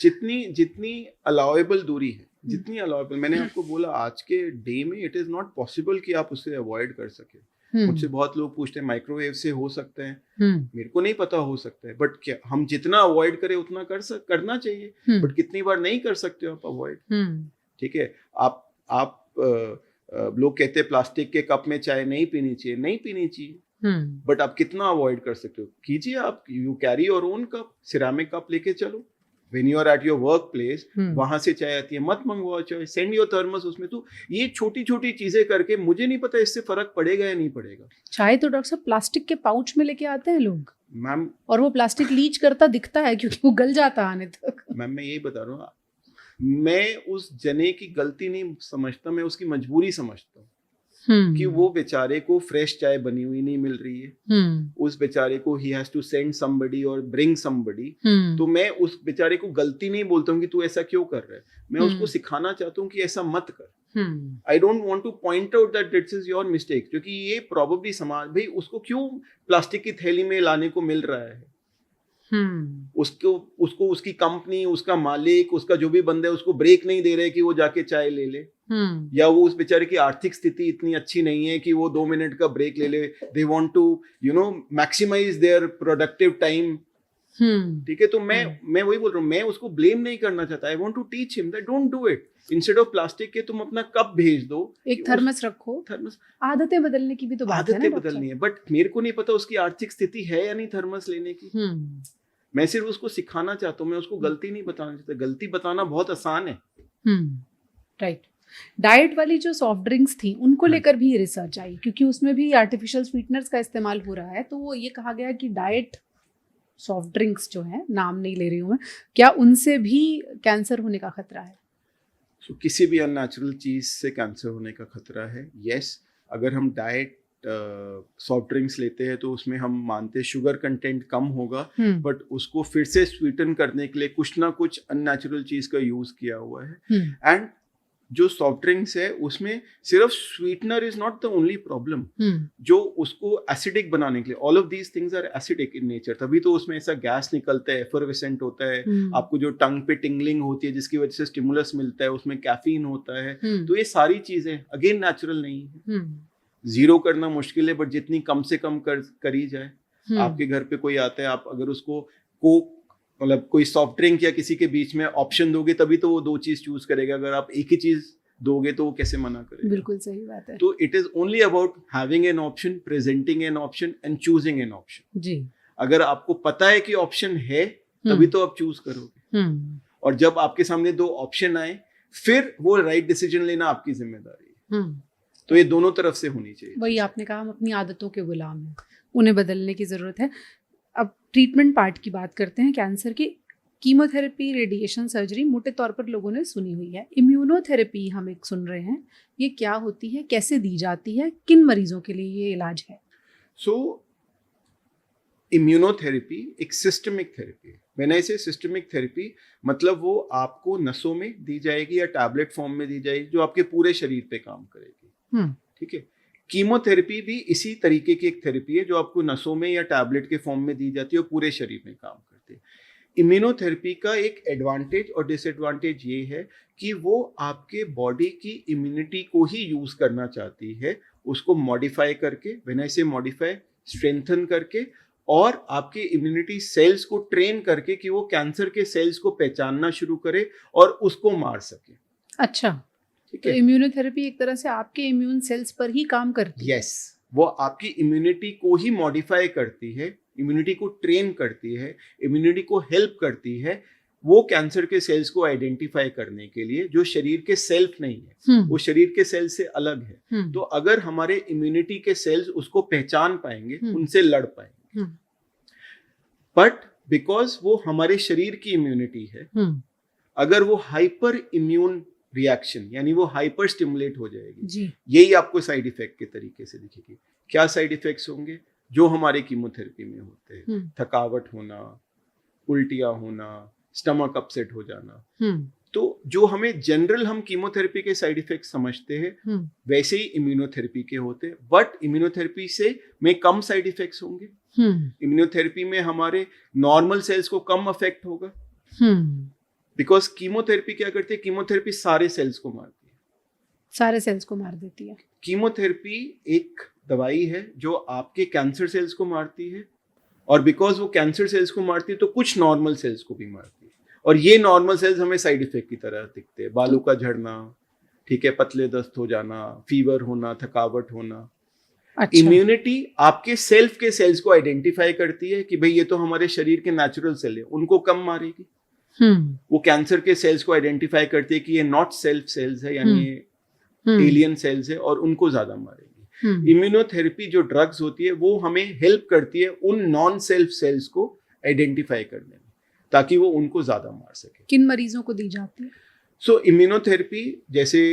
जितनी अलाउएबल दूरी है, जितनी अलाउएबल। मैंने आपको बोला आज के डे में इट इज नॉट पॉसिबल कि आप उसे अवॉइड कर सके। मुझसे बहुत लोग पूछते हैं माइक्रोवेव से हो सकते हैं, मेरे को नहीं पता हो सकता है, बट क्या हम जितना अवॉइड करें उतना करना चाहिए, बट कितनी बार नहीं कर सकते हो आप अवॉइड, ठीक है। आप लोग कहते हैं प्लास्टिक के कप में चाय नहीं पीनी चाहिए, नहीं पीनी चाहिए, बट आप कितना अवॉइड कर सकते हो, कीजिए। आप you carry your own cup, ceramic cup लेके चलो। When you are at your work place, वहां से चाय आती है, मत मंगवाओ चाय, सेंड योर थर्मस उसमें। तो ये छोटी छोटी चीजें करके मुझे नहीं पता इससे फर्क पड़ेगा या नहीं पड़ेगा। चाय तो डॉक्टर साहब प्लास्टिक के पाउच में लेके आते हैं लोग मैम, और वो प्लास्टिक लीच करता दिखता है क्योंकि वो गल जाता आने तक। मैम मैं यही बता रहा हूँ, मैं उस जने की गलती नहीं समझता, मैं उसकी मजबूरी समझता हूँ कि वो बेचारे को फ्रेश चाय बनी हुई नहीं मिल रही है, उस बेचारे को ही हैज टू सेंड समबडी और ब्रिंग समबडी। तो मैं उस बेचारे को गलती नहीं बोलता हूँ कि तू ऐसा क्यों कर रहा है, मैं उसको सिखाना चाहता हूँ कि ऐसा मत कर। I don't want two point out that this is your mistake, क्योंकि ये प्रोबेबली समाज, भाई उसको क्यों प्लास्टिक की थैली में लाने को मिल रहा है, उसको उसकी कंपनी, उसका मालिक, उसका जो भी बंदा है, उसको ब्रेक नहीं दे रहे कि वो जाके चाय ले ले, या वो उस बेचारे की आर्थिक स्थिति इतनी अच्छी नहीं है कि वो 2 मिनट का ब्रेक ले ले। They want to maximise their productive time, ठीक है। तो मैं वही बोल रहा हूँ, मैं उसको ब्लेम नहीं करना चाहता। I want to teach him that don't do it. Instead of plastic के तुम अपना कप भेज दो, एक थर्मस रखो। थर्मस, आदतें बदलने की भी तो बात है ना, आदतें बदलनी है, बट मेरे को नहीं पता उसकी आर्थिक स्थिति है या नहीं थर्मस लेने की। मैं सिर्फ उसको सिखाना चाहता हूँ, मैं उसको गलती नहीं बताना चाहता। गलती बताना बहुत आसान है, राइट। डाइट वाली जो सॉफ्ट ड्रिंक्स थी उनको लेकर भी रिसर्च आई, क्योंकि उसमें भी आर्टिफिशियल स्वीटनर्स का इस्तेमाल हो रहा है। तो वो ये कहा गया कि डाइट सॉफ्ट ड्रिंक्स जो है, नाम नहीं ले रही हूँ मैं, क्या उनसे भी कैंसर होने का खतरा है? किसी भी अननेचुरल चीज से कैंसर होने का खतरा है। यस, अगर हम डाइट सॉफ्ट ड्रिंक्स लेते हैं तो उसमें हम मानते हैं शुगर कंटेंट कम होगा, बट उसको फिर से स्वीटन करने के लिए कुछ ना कुछ अननेचुरल चीज का यूज किया हुआ है। एंड जो सॉफ्ट ड्रिंक्स है उसमें सिर्फ sweetener is not the only problem, जो उसको एसिडिक बनाने के लिए, all of these things are acidic in nature, तभी तो उसमें ऐसा गैस निकलता है, एफरवेसेंट होता है, आपको जो टंग पे टिंगलिंग होती है जिसकी वजह से स्टिमुलस मिलता है, उसमें कैफीन होता है। तो ये सारी चीजें अगेन नेचुरल नहीं है। जीरो करना मुश्किल है, बट जितनी कम से कम करी जाए। आपके घर पे कोई आता है, आप अगर उसको कोक मतलब कोई सॉफ्ट ड्रिंक या किसी के बीच में ऑप्शन दोगे तभी तो वो दो चीज चूज करेगा, अगर आप एक ही चीज दोगे तो वो कैसे मना करेगा। बिल्कुल सही बात है। तो it is only about having an option, presenting an option and choosing an option. जी, अगर आपको पता है कि ऑप्शन है तभी तो आप चूज करोगे, और जब आपके सामने दो ऑप्शन आए फिर वो राइट डिसीजन लेना आपकी जिम्मेदारी है। तो ये दोनों तरफ से होनी चाहिए। वही आपने कहा, हम अपनी आदतों के गुलाम हैं, उन्हें बदलने की ज़रूरत है। अब ट्रीटमेंट पार्ट की बात करते हैं कैंसर की। कीमोथेरेपी, रेडिएशन, सर्जरी मोटे तौर पर लोगों ने सुनी हुई है। इम्यूनोथेरेपी हम एक सुन रहे हैं, ये क्या होती है, कैसे दी जाती है, किन मरीजों के लिए ये इलाज है? सो इम्यूनोथेरेपी एक सिस्टमिक थेरेपी है। व्हेन आई से सिस्टमिक थेरेपी, मतलब वो आपको नसों में दी जाएगी या टैबलेट फॉर्म में दी जाएगी, जो आपके पूरे शरीर पे काम करेगी। ठीक है। कीमोथेरेपी भी इसी तरीके की एक थेरेपी है जो आपको नसों में या टैबलेट के फॉर्म में दी जाती है और पूरे शरीर में काम करती है। इम्यूनोथेरेपी का एक एडवांटेज और डिसएडवांटेज ये है कि वो आपके बॉडी की इम्यूनिटी को ही यूज करना चाहती है, उसको मॉडिफाई करके, व्हेन आई से मॉडिफाई, स्ट्रेंथन करके, और आपके इम्यूनिटी सेल्स को ट्रेन करके कि वो कैंसर के सेल्स को पहचानना शुरू करे और उसको मार सके। अच्छा, तो इम्यूनोथेरेपी एक तरह से आपके इम्यून सेल्स पर ही काम करती है। यस, वो आपकी इम्यूनिटी को ही मॉडिफाई करती है, इम्यूनिटी को ट्रेन करती है, इम्यूनिटी को हेल्प करती है वो कैंसर के सेल्स को आइडेंटिफाई करने के लिए, जो शरीर के सेल्फ नहीं है, वो शरीर के सेल से अलग है। तो अगर हमारे इम्यूनिटी के सेल्स उसको पहचान पाएंगे, उनसे लड़ पाएंगे, बट बिकॉज वो हमारे शरीर की इम्यूनिटी है, अगर वो हाइपर इम्यून रिएक्शन यानी वो हाइपर स्टिमुलेट हो जाएगी, यही आपको साइड इफेक्ट के तरीके से दिखेगी। क्या साइड इफेक्ट्स होंगे? जो हमारे कीमोथेरेपी में होते हैं, थकावट होना, उल्टियां होना, स्टमक अपसेट हो जाना। तो जो हमें जनरल हम कीमोथेरेपी के साइड इफेक्ट समझते हैं वैसे ही इम्यूनोथेरेपी के होते हैं, बट इम्यूनोथेरेपी से में कम साइड इफेक्ट्स होंगे। इम्यूनोथेरेपी में हमारे नॉर्मल सेल्स को कम अफेक्ट होगा, बिकॉज कीमोथेरेपी क्या करती है? कीमोथेरेपी सारे सेल्स को मारती है, सारे सेल्स को मार देती है। कीमोथेरेपी एक दवाई है जो आपके कैंसर सेल्स को मारती है, और बिकॉज वो कैंसर सेल्स को मारती है तो कुछ नॉर्मल सेल्स को भी मारती है, और ये नॉर्मल सेल्स हमें साइड इफेक्ट की तरह दिखते हैं। बालों का झड़ना, ठीक है, पतले दस्त हो जाना, फीवर होना, थकावट होना। अच्छा। इम्यूनिटी आपके सेल्फ के सेल्स को आइडेंटिफाई करती है कि भाई ये तो हमारे शरीर के नेचुरल सेल है, उनको कम मारेगी। वो कैंसर के सेल्स को आइडेंटिफाई करती है कि ये नॉट सेल्फ सेल्स है, यानी ये एलियन सेल्स है, और उनको ज्यादा मारेगी। इम्यूनोथेरेपी जो ड्रग्स होती है वो हमें हेल्प करती है उन नॉन सेल्फ सेल्स को आइडेंटिफाई करने में, ताकि वो उनको ज्यादा मार सके। किन मरीजों को दी जाती है? सो इम्यूनोथेरेपी जैसे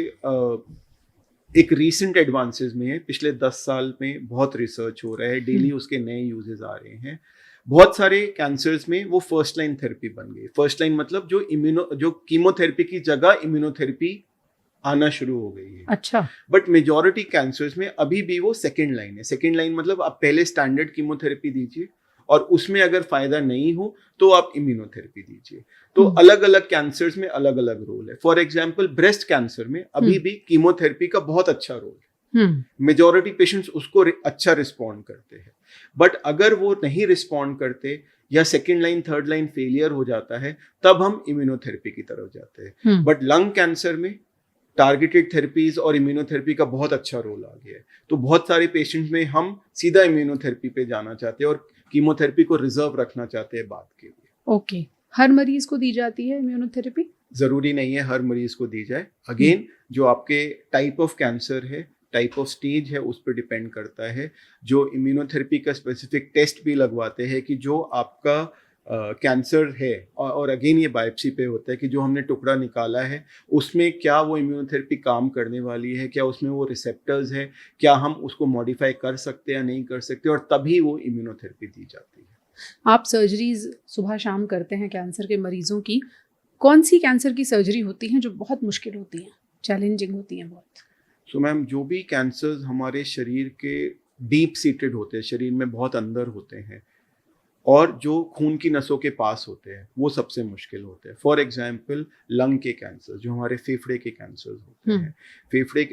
एक रीसेंट एडवांसेस में है, पिछले 10 साल में बहुत रिसर्च हो रहा है, डेली उसके नए यूजेस आ रहे हैं। बहुत सारे कैंसर्स में वो फर्स्ट लाइन थेरेपी बन गई। फर्स्ट लाइन मतलब जो कीमोथेरेपी की जगह इम्यूनोथेरेपी आना शुरू हो गई है। अच्छा। बट मेजॉरिटी कैंसर्स में अभी भी वो सेकेंड लाइन है। सेकेंड लाइन मतलब आप पहले स्टैंडर्ड कीमोथेरेपी दीजिए, और उसमें अगर फायदा नहीं हो तो आप इम्यूनोथेरेपी दीजिए। तो अलग अलग कैंसर्स में अलग अलग रोल है। फॉर एग्जाम्पल ब्रेस्ट कैंसर में अभी भी कीमोथेरेपी का बहुत अच्छा रोल है। मेजॉरिटी पेशेंट्स उसको अच्छा रिस्पॉन्ड करते हैं, बट अगर वो नहीं रिस्पॉन्ड करते या second line third line failure हो जाता है, तब हम इम्यूनोथेरेपी की तरफ जाते हैं। बट लंग कैंसर में टारगेटेड थेरेपीज और इम्यूनोथेरेपी का बहुत अच्छा रोल आ गया है। तो बहुत सारे पेशेंट्स में हम सीधा इम्यूनोथेरेपी पे जाना चाहते हैं और कीमोथेरेपी को रिजर्व रखना चाहते हैं बाद के लिए। ओके। हर मरीज को दी जाती है इम्यूनोथेरेपी? जरूरी नहीं है हर मरीज को दी जाए। अगेन जो आपके टाइप ऑफ कैंसर है, टाइप ऑफ स्टेज है, उस पर डिपेंड करता है। जो इम्यूनोथेरेपी का स्पेसिफिक टेस्ट भी लगवाते हैं कि जो आपका कैंसर है, और अगेन ये बायोप्सी पे होता है कि जो हमने टुकड़ा निकाला है उसमें क्या वो इम्यूनोथेरेपी काम करने वाली है, क्या उसमें वो रिसेप्टर्स है, क्या हम उसको मॉडिफाई कर सकते हैं या नहीं कर सकते, और तभी वो इम्यूनोथेरेपी दी जाती है। आप सर्जरीज सुबह शाम करते हैं कैंसर के मरीजों की, कौन सी कैंसर की सर्जरी होती है जो बहुत मुश्किल होती है? चैलेंजिंग होती हैं बहुत। सो मैम, जो भी कैंसर्स हमारे शरीर के डीप सीटेड होते हैं, शरीर में बहुत अंदर होते हैं और जो खून की नसों के पास होते हैं, वो सबसे मुश्किल होते हैं। फॉर एग्जाम्पल लंग के कैंसर, जो हमारे फेफड़े के कैंसर्स होते हैं।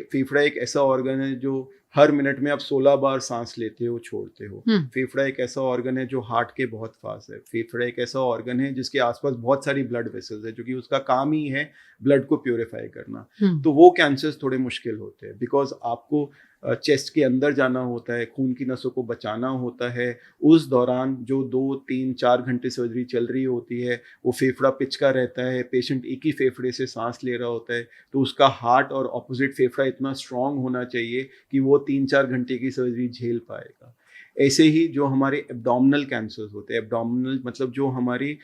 फेफड़ा एक ऐसा ऑर्गन है जो हर मिनट में आप 16 बार सांस लेते हो, छोड़ते हो। फेफड़ा एक ऐसा ऑर्गन है जो हार्ट के बहुत पास है। फेफड़ा एक ऐसा ऑर्गन है जिसके आसपास बहुत सारी ब्लड वेसल्स है, जो कि उसका काम ही है ब्लड को प्योरीफाई करना। तो वो कैंसर्स थोड़े मुश्किल होते हैं, बिकॉज आपको चेस्ट के अंदर जाना होता है, खून की नसों को बचाना होता है। उस दौरान जो 2, 3, 4 घंटे सर्जरी चल रही होती है, वो फेफड़ा पिचका रहता है, पेशेंट एक ही फेफड़े से सांस ले रहा होता है, तो उसका हार्ट और ऑपोजिट फेफड़ा इतना स्ट्रांग होना चाहिए कि वो 3-4 घंटे की सर्जरी झेल पाएगा। ऐसे ही जो हमारे एब्डोमिनल कैंसर्स होते हैं, एब्डोमिनल मतलब जो हमारी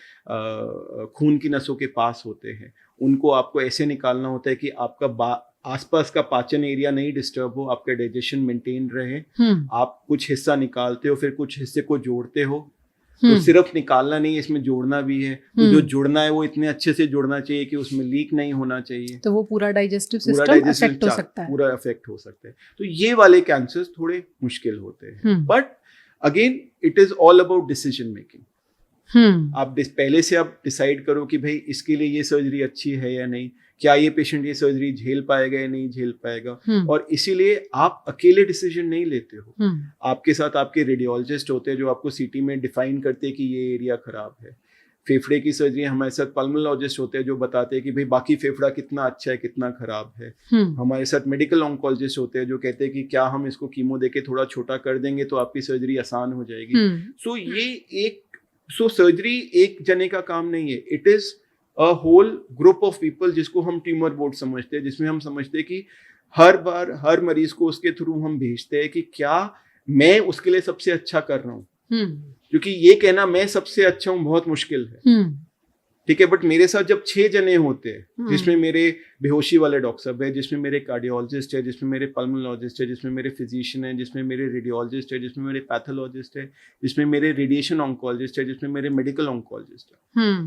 खून की नसों के पास होते हैं, उनको आपको ऐसे निकालना होता है कि आपका आसपास का पाचन एरिया नहीं डिस्टर्ब हो, आपका डाइजेशन मेंटेन रहे। आप कुछ हिस्सा निकालते हो, फिर कुछ हिस्से को जोड़ते हो। तो सिर्फ निकालना नहीं है, इसमें जोड़ना भी है। तो जो जुड़ना है वो इतने अच्छे से जुड़ना चाहिए कि उसमें लीक नहीं होना चाहिए। तो वो पूरा डाइजेस्टिव सिस्टम अफेक्ट हो सकता है, पूरा अफेक्ट हो सकता है। तो ये वाले कैंसर्स थोड़े मुश्किल होते हैं। But again it is all about decision making. आप पहले से आप डिसाइड करो कि भाई इसके लिए ये सर्जरी अच्छी है या नहीं, क्या ये पेशेंट ये सर्जरी झेल पाएगा या नहीं झेल पाएगा। और इसीलिए आप अकेले डिसीजन नहीं लेते हो, आपके साथ आपके रेडियोलॉजिस्ट होते हैं जो आपको सीटी में डिफाइन करते हैं कि ये एरिया खराब है। फेफड़े की सर्जरी हमारे साथ पल्मोनोलॉजिस्ट होते हैं जो बताते हैं कि भाई बाकी फेफड़ा कितना अच्छा है, कितना खराब है। हमारे साथ मेडिकल ऑन्कोलॉजिस्ट होते हैं जो कहते हैं कि क्या हम इसको कीमो देके थोड़ा छोटा कर देंगे तो आपकी सर्जरी आसान हो जाएगी। सो सर्जरी एक जने का काम नहीं है, it is a whole group of people जिसको हम ट्यूमर बोर्ड समझते हैं, जिसमें हम समझते हैं कि हर बार हर मरीज को उसके थ्रू हम भेजते हैं कि क्या मैं उसके लिए सबसे अच्छा कर रहा हूँ। क्योंकि ये कहना मैं सबसे अच्छा हूँ बहुत मुश्किल है, ठीक है। बट मेरे साथ जब 6 जने होते हैं, जिसमें मेरे बेहोशी वाले डॉक्टर साहब है, जिसमें मेरे कार्डियोलॉजिस्ट है, जिसमें मेरे पल्मोनोलॉजिस्ट है, जिसमें मेरे फिजिशियन है, जिसमें मेरे रेडियोलॉजिस्ट है, जिसमें मेरे पैथोलॉजिस्ट है, जिसमें मेरे रेडिएशन ऑन्कोलॉजिस्ट है, जिसमें मेरे मेडिकल ऑन्कोलॉजिस्ट है,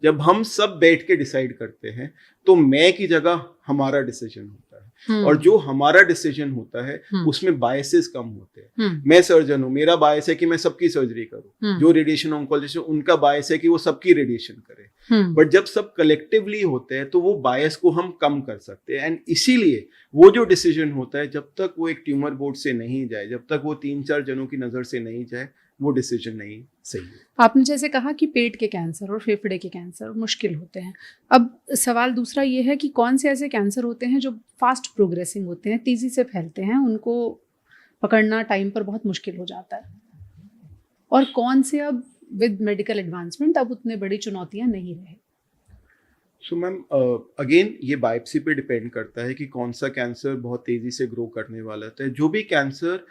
जब हम सब बैठ के डिसाइड करते हैं तो मैं की जगह हमारा डिसीजन होता है। और जो हमारा डिसीजन होता है उसमें बायसेस कम होते हैं। मैं सर्जन हूँ, मेरा बायस है कि मैं सबकी सर्जरी करूँ। जो रेडिएशन ऑन्कोलॉजिस्ट है उनका बायस है कि वो सबकी रेडिएशन करे। बट जब सब कलेक्टिवली होते हैं तो वो बायस को हम कम कर सकते हैं। एंड इसीलिए वो जो डिसीजन होता है, जब तक वो एक ट्यूमर बोर्ड से नहीं जाए, जब तक वो 3-4 जनों की नजर से नहीं जाए, वो डिसीजन नहीं सही है। आपने जैसे कहा कि पेट के कैंसर और फेफड़े के कैंसर मुश्किल होते हैं। अब सवाल दूसरा ये है कि कौन से ऐसे कैंसर होते हैं जो फास्ट प्रोग्रेसिंग होते हैं, तेज़ी से फैलते हैं, उनको पकड़ना टाइम पर बहुत मुश्किल हो जाता है, और कौन से अब विद मेडिकल एडवांसमेंट अब उतने बड़ी चुनौतियाँ नहीं रहे। सो मैम अगेन ये बायोप्सी पे डिपेंड करता है कि कौन सा कैंसर बहुत तेज़ी से ग्रो करने वाला है। जो भी कैंसर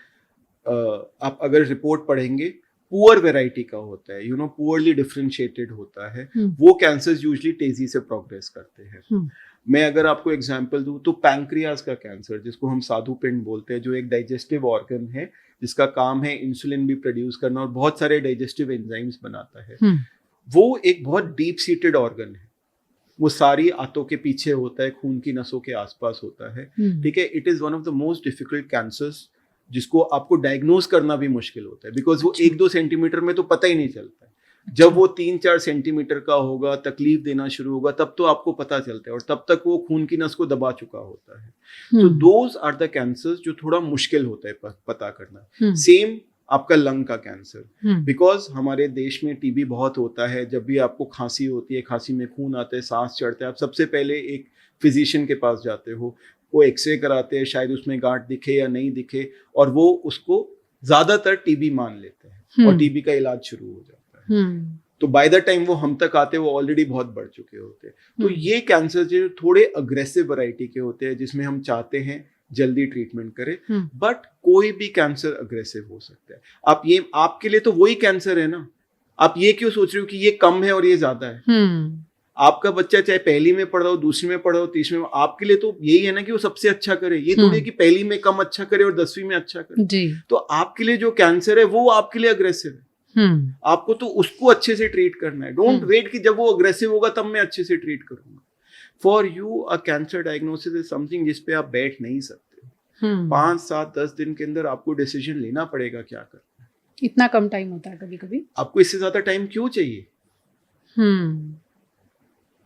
आप अगर रिपोर्ट पढ़ेंगे पुअर वेराइटी का होता है, पुअरली डिफरेंशिएटेड होता है, वो कैंसर्स यूजुअली तेजी से प्रोग्रेस करते हैं। मैं अगर आपको एग्जांपल दूं तो पैंक्रियाज का कैंसर, जिसको हम स्वादुपिंड बोलते हैं, जो एक डाइजेस्टिव ऑर्गन है जिसका काम है इंसुलिन भी प्रोड्यूस करना और बहुत सारे डाइजेस्टिव एंजाइम्स बनाता है, वो एक बहुत डीप सीटेड ऑर्गन है। वो सारी आंतों के पीछे होता है, खून की नसों के आसपास होता है, ठीक है। It is one of the most difficult cancers जिसको आपको डायग्नोज करना भी मुश्किल होता है, बिकॉज वो 1-2 सेंटीमीटर में तो पता ही नहीं चलता है। जब वो 3-4 सेंटीमीटर का होगा, तकलीफ देना शुरू होगा, तब तो आपको पता चलता है, और तब तक वो खून की नस को दबा चुका होता है। तो दोज आर द कैंसर्स जो थोड़ा मुश्किल होता है पता करना। सेम आपका लंग का कैंसर, बिकॉज हमारे देश में टीबी बहुत होता है। जब भी आपको खांसी होती है, खांसी में खून आता है, सांस चढ़ता है, आप सबसे पहले एक फिजिशियन के पास जाते हो, वो एक्सरे कराते हैं, शायद उसमें गांठ दिखे या नहीं दिखे, और वो उसको ज्यादातर टीबी मान लेते हैं और टीबी का इलाज शुरू हो जाता है। तो बाय द टाइम वो हम तक आते हैं वो ऑलरेडी बहुत बढ़ चुके होते हैं। तो ये कैंसर जो थोड़े अग्रेसिव वैरायटी के होते हैं, जिसमें हम चाहते हैं जल्दी ट्रीटमेंट करें, बट कोई भी कैंसर अग्रेसिव हो सकता है। आपके लिए तो वही कैंसर है ना, आप ये क्यों सोच रहे हो कि ये कम है और ये ज्यादा है। आपका बच्चा चाहे पहली में पढ़ रहा हो, दूसरी में पढ़ रहा हो, तीसरी में, आपके लिए तो यही है ना कि वो सबसे अच्छा करे। ये थोड़ी कि पहली में कम अच्छा करे और 10वीं में अच्छा करे जी। तो आपके लिए जो कैंसर है वो आपके लिए अग्रेसिव है। आपको तो उसको अच्छे से ट्रीट करना है। डोंट वेट कि जब वो अग्रेसिव होगा तब मैं अच्छे से ट्रीट करूंगा। For you a cancer diagnosis is something जिस पे आप बैठ नहीं सकते। 5, 7, 10 दिन के अंदर आपको डिसीजन लेना पड़ेगा क्या करना है। इतना कम टाइम होता है कभी कभी। आपको इससे ज्यादा टाइम क्यों चाहिए?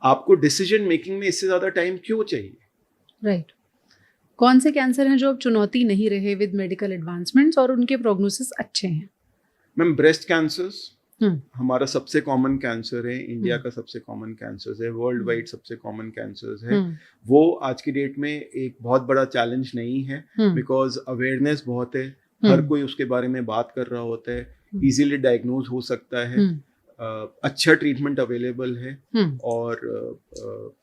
आपको डिसीजन मेकिंग में इससे ज्यादा टाइम क्यों चाहिए? राइट। कौन से कैंसर हैं जो अब चुनौती नहीं रहे विद मेडिकल एडवांसमेंट्स और उनके प्रोग्नोसिस अच्छे हैं? मैम, ब्रेस्ट कैंसर्स हमारा सबसे कॉमन कैंसर है, इंडिया का सबसे कॉमन कैंसर है, वर्ल्ड वाइड सबसे कॉमन कैंसर है। वो आज की डेट में एक बहुत बड़ा चैलेंज नहीं है, बिकॉज अवेयरनेस बहुत है, हर कोई उसके बारे में बात कर रहा होता है, इजीली डायग्नोज हो सकता है, अच्छा ट्रीटमेंट अवेलेबल है, और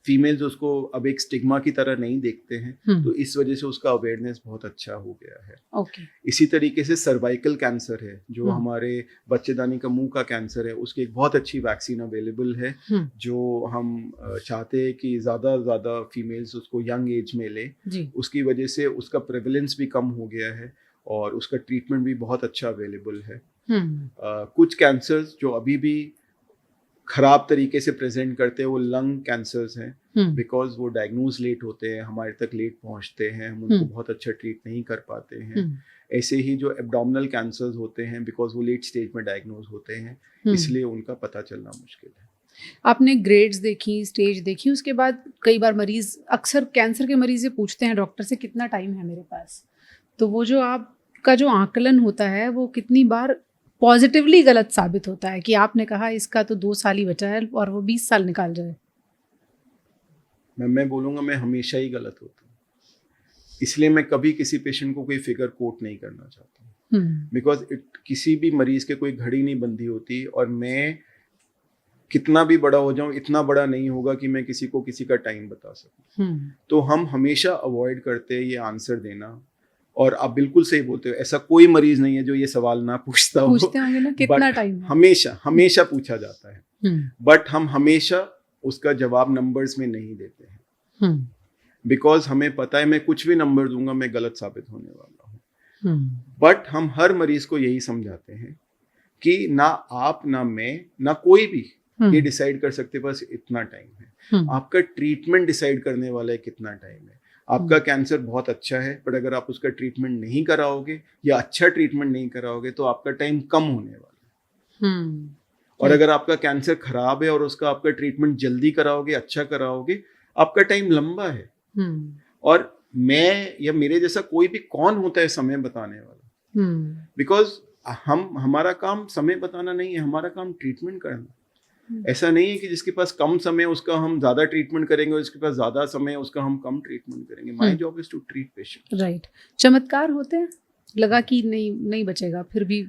फीमेल्स उसको अब एक स्टिग्मा की तरह नहीं देखते हैं, तो इस वजह से उसका अवेयरनेस बहुत अच्छा हो गया है। Okay. इसी तरीके से सर्वाइकल कैंसर है, जो हमारे बच्चेदानी का मुंह का कैंसर है, उसकी एक बहुत अच्छी वैक्सीन अवेलेबल है, जो हम चाहते हैं कि ज़्यादा फीमेल्स उसको यंग एज में लें। उसकी वजह से उसका प्रेवलेंस भी कम हो गया है और उसका ट्रीटमेंट भी बहुत अच्छा अवेलेबल है। कुछ कैंसर्स जो अभी भी खराब तरीके से प्रेजेंट करते हैं वो लंग कैंसर्स हैं, बिकॉज वो डायग्नोज लेट होते हैं, हमारे तक लेट पहुंचते हैं, हम उनको बहुत अच्छा ट्रीट नहीं कर पाते हैं। ऐसे ही जो एब्डोमिनल कैंसर्स होते हैं, बिकॉज वो लेट स्टेज में डायग्नोज होते हैं, इसलिए उनका पता चलना मुश्किल है। आपने ग्रेड्स देखी, स्टेज देखी, उसके बाद कई बार मरीज, अक्सर कैंसर के मरीज ये पूछते हैं डॉक्टर से कितना टाइम है मेरे पास, तो वो जो आपका जो आकलन होता है वो कितनी बार पॉजिटिवली गलत साबित होता है कि आपने कहा इसका तो 2 साल ही बचा है और वो 20 साल निकाल जाए? मैं बोलूँगा मैं हमेशा ही गलत होता हूँ, इसलिए मैं कभी किसी पेशेंट को कोई फिगर कोट नहीं करना चाहता, बिकॉज किसी भी मरीज के कोई घड़ी नहीं बंधी होती, और मैं कितना भी बड़ा हो जाऊं इतना बड़ा नहीं होगा कि मैं किसी को किसी का टाइम बता सकूं। तो हम हमेशा अवॉइड करते हैं ये आंसर देना, और आप बिल्कुल सही बोलते हो, ऐसा कोई मरीज नहीं है जो ये सवाल ना पूछते होंगे ना कितना टाइम है? हमेशा पूछा जाता है, बट हम हमेशा उसका जवाब नंबर्स में नहीं देते हैं, बिकॉज हमें पता है मैं कुछ भी नंबर दूंगा मैं गलत साबित होने वाला हूँ। बट हम हर मरीज को यही समझाते हैं कि ना आप, ना मैं, ना कोई भी ये डिसाइड कर सकते बस इतना टाइम है, आपका ट्रीटमेंट डिसाइड करने वाला है कितना टाइम है। आपका कैंसर बहुत अच्छा है, पर अगर आप उसका ट्रीटमेंट नहीं कराओगे या अच्छा ट्रीटमेंट नहीं कराओगे तो आपका टाइम कम होने वाला है। और अगर आपका कैंसर खराब है और उसका आपका ट्रीटमेंट जल्दी कराओगे, अच्छा कराओगे, आपका टाइम लंबा है। और मैं या मेरे जैसा कोई भी कौन होता है समय बताने वाला, बिकॉज हमारा काम समय बताना नहीं है, हमारा काम ट्रीटमेंट करना। ऐसा नहीं है कि जिसके पास कम समय उसका हम ज्यादा ट्रीटमेंट करेंगे और जिसके पास ज्यादा समय उसका हम कम ट्रीटमेंट करेंगे। My job is to treat patient. Right. चमत्कार होते हैं, लगा कि नहीं बचेगा, फिर भी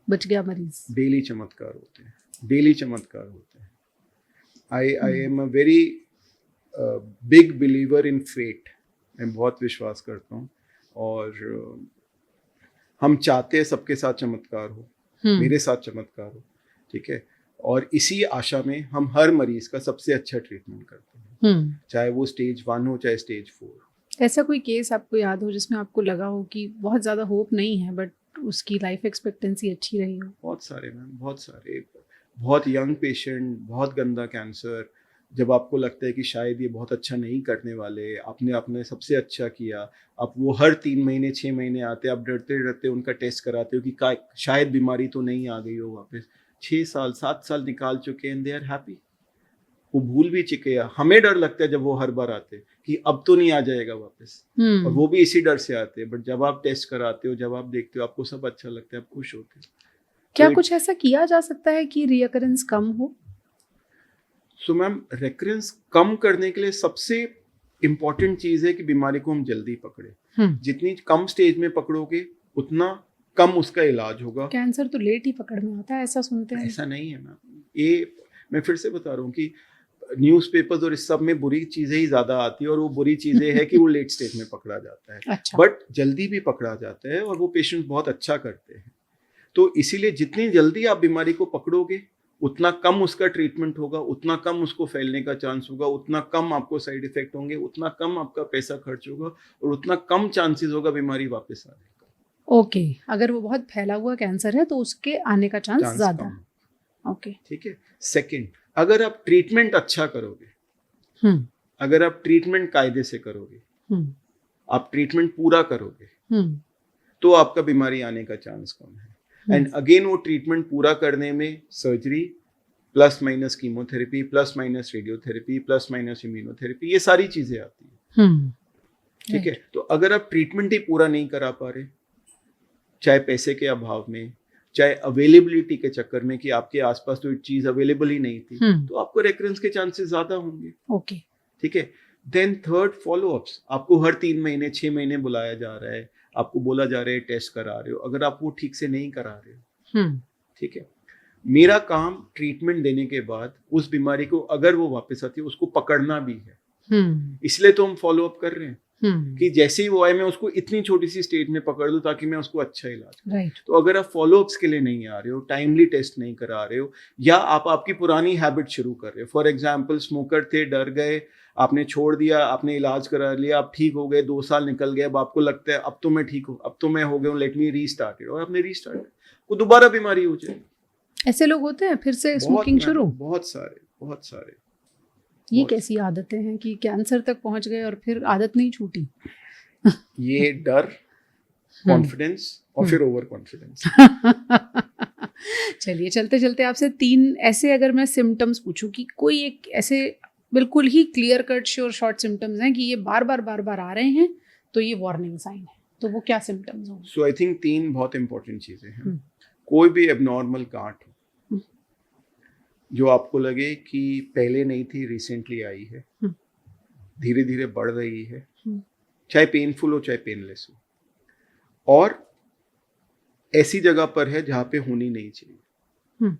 बच गया मरीज। डेली चमत्कार होते हैं, डेली चमत्कार होते हैं। I am a very big believer in fate. मैं बहुत विश्वास करता हूँ, और हम चाहते हैं सबके साथ चमत्कार हो, मेरे साथ चमत्कार हो, ठीक है। और इसी आशा में हम हर मरीज का सबसे अच्छा ट्रीटमेंट करते हैं, चाहे वो स्टेज 1 हो चाहे स्टेज 4। ऐसा कोई केस आपको याद हो जिसमें आपको लगा हो कि बहुत ज़्यादा होप नहीं है बट उसकी लाइफ एक्सपेक्टेंसी अच्छी रही हो? बहुत सारे मैम, बहुत सारे, बहुत यंग पेशेंट, बहुत गंदा कैंसर, जब आपको लगता है कि शायद ये बहुत अच्छा नहीं करने वाले, आपने सबसे अच्छा किया, आप वो हर 3 महीने 6 महीने आते, आप डरते डरते उनका टेस्ट कराते हो कि शायद बीमारी तो नहीं आ गई हो वापस। 6 साल 7 साल निकाल चुके हैं, दे आर हैप्पी, वो भूल भी चुके हैं। हमें डर लगता है जब वो हर बार आते कि अब तो नहीं आ जाएगा वापस, और वो भी इसी डर से आते हैं। बट जब आप टेस्ट कराते हो, जब आप देखते हो, आपको सब अच्छा लगता है, आप खुश होते हो। क्या कुछ ऐसा किया जा सकता है कि रिकरेंस कम हो? सो मैम, रिकरेंस कम करने के लिए सबसे इम्पोर्टेंट चीज है कि बीमारी को हम जल्दी पकड़े। जितनी कम स्टेज में पकड़ोगे उतना कम उसका इलाज होगा। कैंसर तो लेट ही पकड़ में आता है, ऐसा सुनते हैं। ऐसा नहीं है मैम, ये मैं फिर से बता रहा हूँ कि न्यूज़पेपर्स और इस सब में बुरी चीजें ही ज्यादा आती है, और वो बुरी चीजें है कि वो लेट स्टेज में पकड़ा जाता है। अच्छा। बट जल्दी भी पकड़ा जाता है और वो पेशेंट बहुत अच्छा करते हैं। तो इसीलिए जितनी जल्दी आप बीमारी को पकड़ोगे उतना कम उसका ट्रीटमेंट होगा, उतना कम उसको फैलने का चांस होगा, उतना कम आपको साइड इफेक्ट होंगे, उतना कम आपका पैसा खर्च होगा, और उतना कम चांसेस होगा बीमारी वापस आने का। ओके, अगर वो बहुत फैला हुआ कैंसर है तो उसके आने का चांस ज्यादा। ओके, ठीक है। सेकंड, अगर आप ट्रीटमेंट अच्छा करोगे अगर आप ट्रीटमेंट कायदे से करोगे, आप ट्रीटमेंट पूरा करोगे, तो आपका बीमारी आने का चांस कम है। एंड अगेन वो ट्रीटमेंट पूरा करने में surgery plus minus chemotherapy plus minus radiotherapy plus minus immunotherapy, ये सारी चीजें आती है। ठीक है, तो अगर आप ट्रीटमेंट ही पूरा नहीं करा पा रहे, चाहे पैसे के अभाव में, चाहे अवेलेबिलिटी के चक्कर में कि आपके आसपास तो एक चीज अवेलेबल ही नहीं थी, तो आपको रेकरेंस के चांसेस ज्यादा होंगे। ओके, ठीक है। Then third, follow-ups. आपको हर 3 महीने 6 महीने बुलाया जा रहा है, आपको बोला जा रहा है टेस्ट करा रहे हो, अगर आप वो ठीक से नहीं करा रहे हो, ठीक है, मेरा काम ट्रीटमेंट देने के बाद उस बीमारी को अगर वो वापस आती है उसको पकड़ना भी है। इसलिए तो हम फॉलोअप कर रहे हैं कि जैसे ही वो आए मैं उसको इतनी छोटी सी स्टेज में पकड़ लूं ताकि मैं उसको अच्छा इलाज करूं। राइट। तो अगर आप फॉलोअप्स के लिए नहीं आ रहे हो, टाइमली टेस्ट नहीं करा रहे हो, या आप आपकी पुरानी हैबिट शुरू कर रहे हो, फॉर एग्जांपल स्मोकर थे, डर गए, आपने छोड़ दिया, आपने इलाज करा लिया, आप ठीक हो गए, 2 साल निकल गए, अब आपको लगता है अब तो मैं ठीक हूँ, अब तो मैं हो गया हूँ, लेट मी रीस्टार्ट, और आपने रीस्टार्ट, वो दोबारा बीमारी हो जाए। ऐसे लोग होते हैं फिर से स्मोकिंग शुरू? बहुत सारे। ये कैसी आदतें हैं कि कैंसर तक पहुंच गए और फिर आदत नहीं छूटी? ये डर, कॉन्फिडेंस और फिर ओवर कॉन्फिडेंस। चलिए, चलते चलते आपसे 3 ऐसे अगर मैं सिम्टम्स पूछूं कि कोई एक ऐसे बिल्कुल ही clear cut sure short symptoms हैं कि ये बार बार आ रहे हैं, तो ये वार्निंग साइन है, तो वो क्या सिम्टम्स होंगे? सो आई थिंक 3 बहुत इंपॉर्टेंट चीजें हैं। कोई भी एबनॉर्मल गांठ जो आपको लगे कि पहले नहीं थी, रिसेंटली आई है, धीरे धीरे बढ़ रही है, चाहे पेनफुल हो चाहे पेनलेस हो, और ऐसी जगह पर है जहां पे होनी नहीं चाहिए,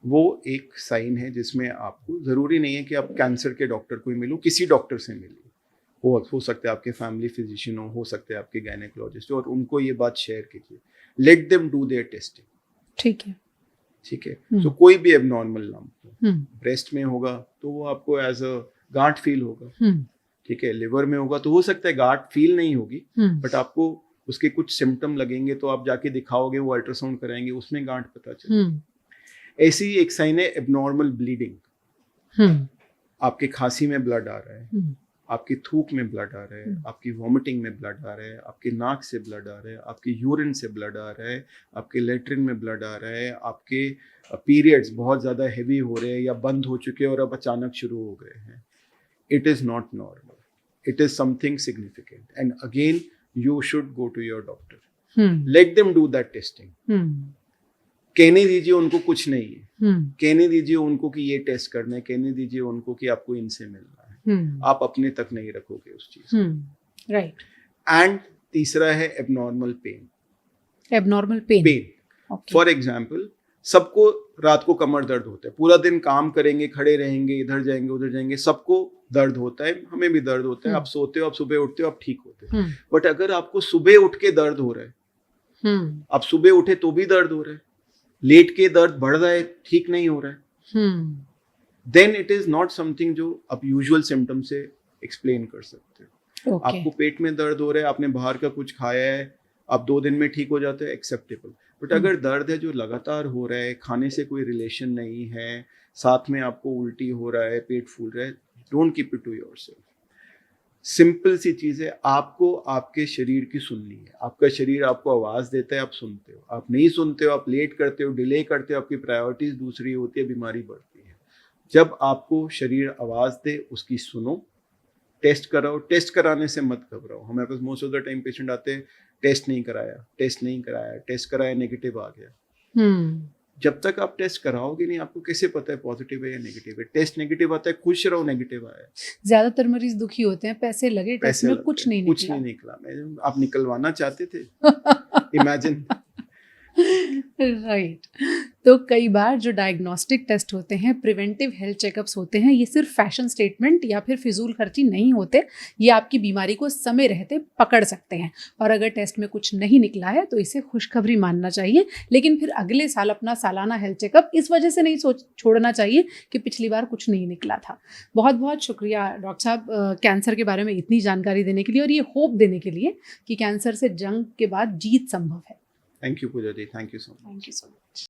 वो एक साइन है जिसमें आपको, जरूरी नहीं है कि आप कैंसर के डॉक्टर को ही मिलो, किसी डॉक्टर से मिलिए, हो सकता है आपके फैमिली फिजिशियन हो सकते हैं आपके गायनेकोलॉजिस्ट, और उनको ये बात शेयर कीजिए। Late them do their testing. ठीक है। तो कोई भी एबनॉर्मल लंप ब्रेस्ट में होगा तो वो आपको एज अ गांठ फील होगा। ठीक है, लिवर में होगा तो हो सकता है गांठ फील नहीं होगी, बट आपको उसके कुछ सिम्टम लगेंगे, तो आप जाके दिखाओगे, वो अल्ट्रासाउंड कराएंगे, उसमें गांठ पता चलेगा। ऐसी एक साइन है एबनॉर्मल ब्लीडिंग। आपके खांसी में ब्लड आ रहा है, आपकी थूक में ब्लड आ रहा है, आपकी वॉमिटिंग में ब्लड आ रहा है, आपके नाक से ब्लड आ रहा है, आपके यूरिन से ब्लड आ रहा है, आपके लेट्रिन में ब्लड आ रहा है, आपके पीरियड्स बहुत ज़्यादा हेवी हो रहे हैं या बंद हो चुके हैं और अब अचानक शुरू हो गए हैं। It is not normal, it is something significant, and again you should go to your doctor. Let them do that testing. कहने दीजिए उनको कुछ नहीं है, कहने दीजिए उनको कि ये टेस्ट करना है, कहने दीजिए उनको कि आपको इनसे मिलना है, आप अपने तक नहीं रखोगे उस चीज। राइट। एंड तीसरा है abnormal pain. Abnormal pain for example, सबको रात को कमर दर्द होता है, पूरा दिन काम करेंगे, खड़े रहेंगे, इधर जाएंगे उधर जाएंगे, सबको दर्द होता है, हमें भी दर्द होता है। आप सोते हो, आप सुबह उठते हो, आप ठीक होते हो। बट अगर आपको सुबह उठ के दर्द हो रहा है, आप सुबह उठे तो भी दर्द हो रहा है, लेट के दर्द बढ़ रहा है, ठीक नहीं हो रहा है, then it is not something जो आप यूजुअल सिम्टम से एक्सप्लेन कर सकते हो। आपको पेट में दर्द हो रहा है, आपने बाहर का कुछ खाया है, आप 2 दिन में ठीक हो जाते हैं, एक्सेप्टेबल। बट अगर दर्द है जो लगातार हो रहा है, खाने से कोई रिलेशन नहीं है, साथ में आपको उल्टी हो रहा है, पेट फूल रहा है, don't keep it to yourself. Simple सी चीज है, आपको आपके शरीर की सुननी है। आपका शरीर आपको आवाज देता है, आप सुनते हो। आप नहीं सुनते हो, आप लेट करते हो, डिले करते हो, आपकी प्रायोरिटीज दूसरी होती है, बीमारी बढ़ती है। जब आपको शरीर आवाज दे, उसकी सुनो, टेस्ट कराओ। टेस्ट कराने से मत घबराओ। हमारे पास most of the time patient आते हैं, टेस्ट नहीं कराया, टेस्ट कराया नेगेटिव आ गया। जब तक आप टेस्ट कराओगे नहीं, आपको कैसे पता है पॉजिटिव है या नेगेटिव है? टेस्ट नेगेटिव आता है, खुश रहो नेगेटिव आया। ज्यादातर मरीज दुखी होते हैं, पैसे लगे टेस्ट में, कुछ नहीं निकला। आप निकलवाना चाहते थे, इमेजिन। राइट। तो कई बार जो डायग्नोस्टिक टेस्ट होते हैं, प्रिवेंटिव हेल्थ चेकअप्स होते हैं, ये सिर्फ फैशन स्टेटमेंट या फिर फिजूल खर्ची नहीं होते। ये आपकी बीमारी को समय रहते पकड़ सकते हैं, और अगर टेस्ट में कुछ नहीं निकला है तो इसे खुशखबरी मानना चाहिए। लेकिन फिर अगले साल अपना सालाना हेल्थ चेकअप इस वजह से नहीं छोड़ना चाहिए कि पिछली बार कुछ नहीं निकला था। बहुत बहुत शुक्रिया डॉक्टर साहब, कैंसर के बारे में इतनी जानकारी देने के लिए और ये होप देने के लिए कि कैंसर से जंग के बाद जीत संभव है। Thank you, Pooja ji. Thank you so much. Thank you so much.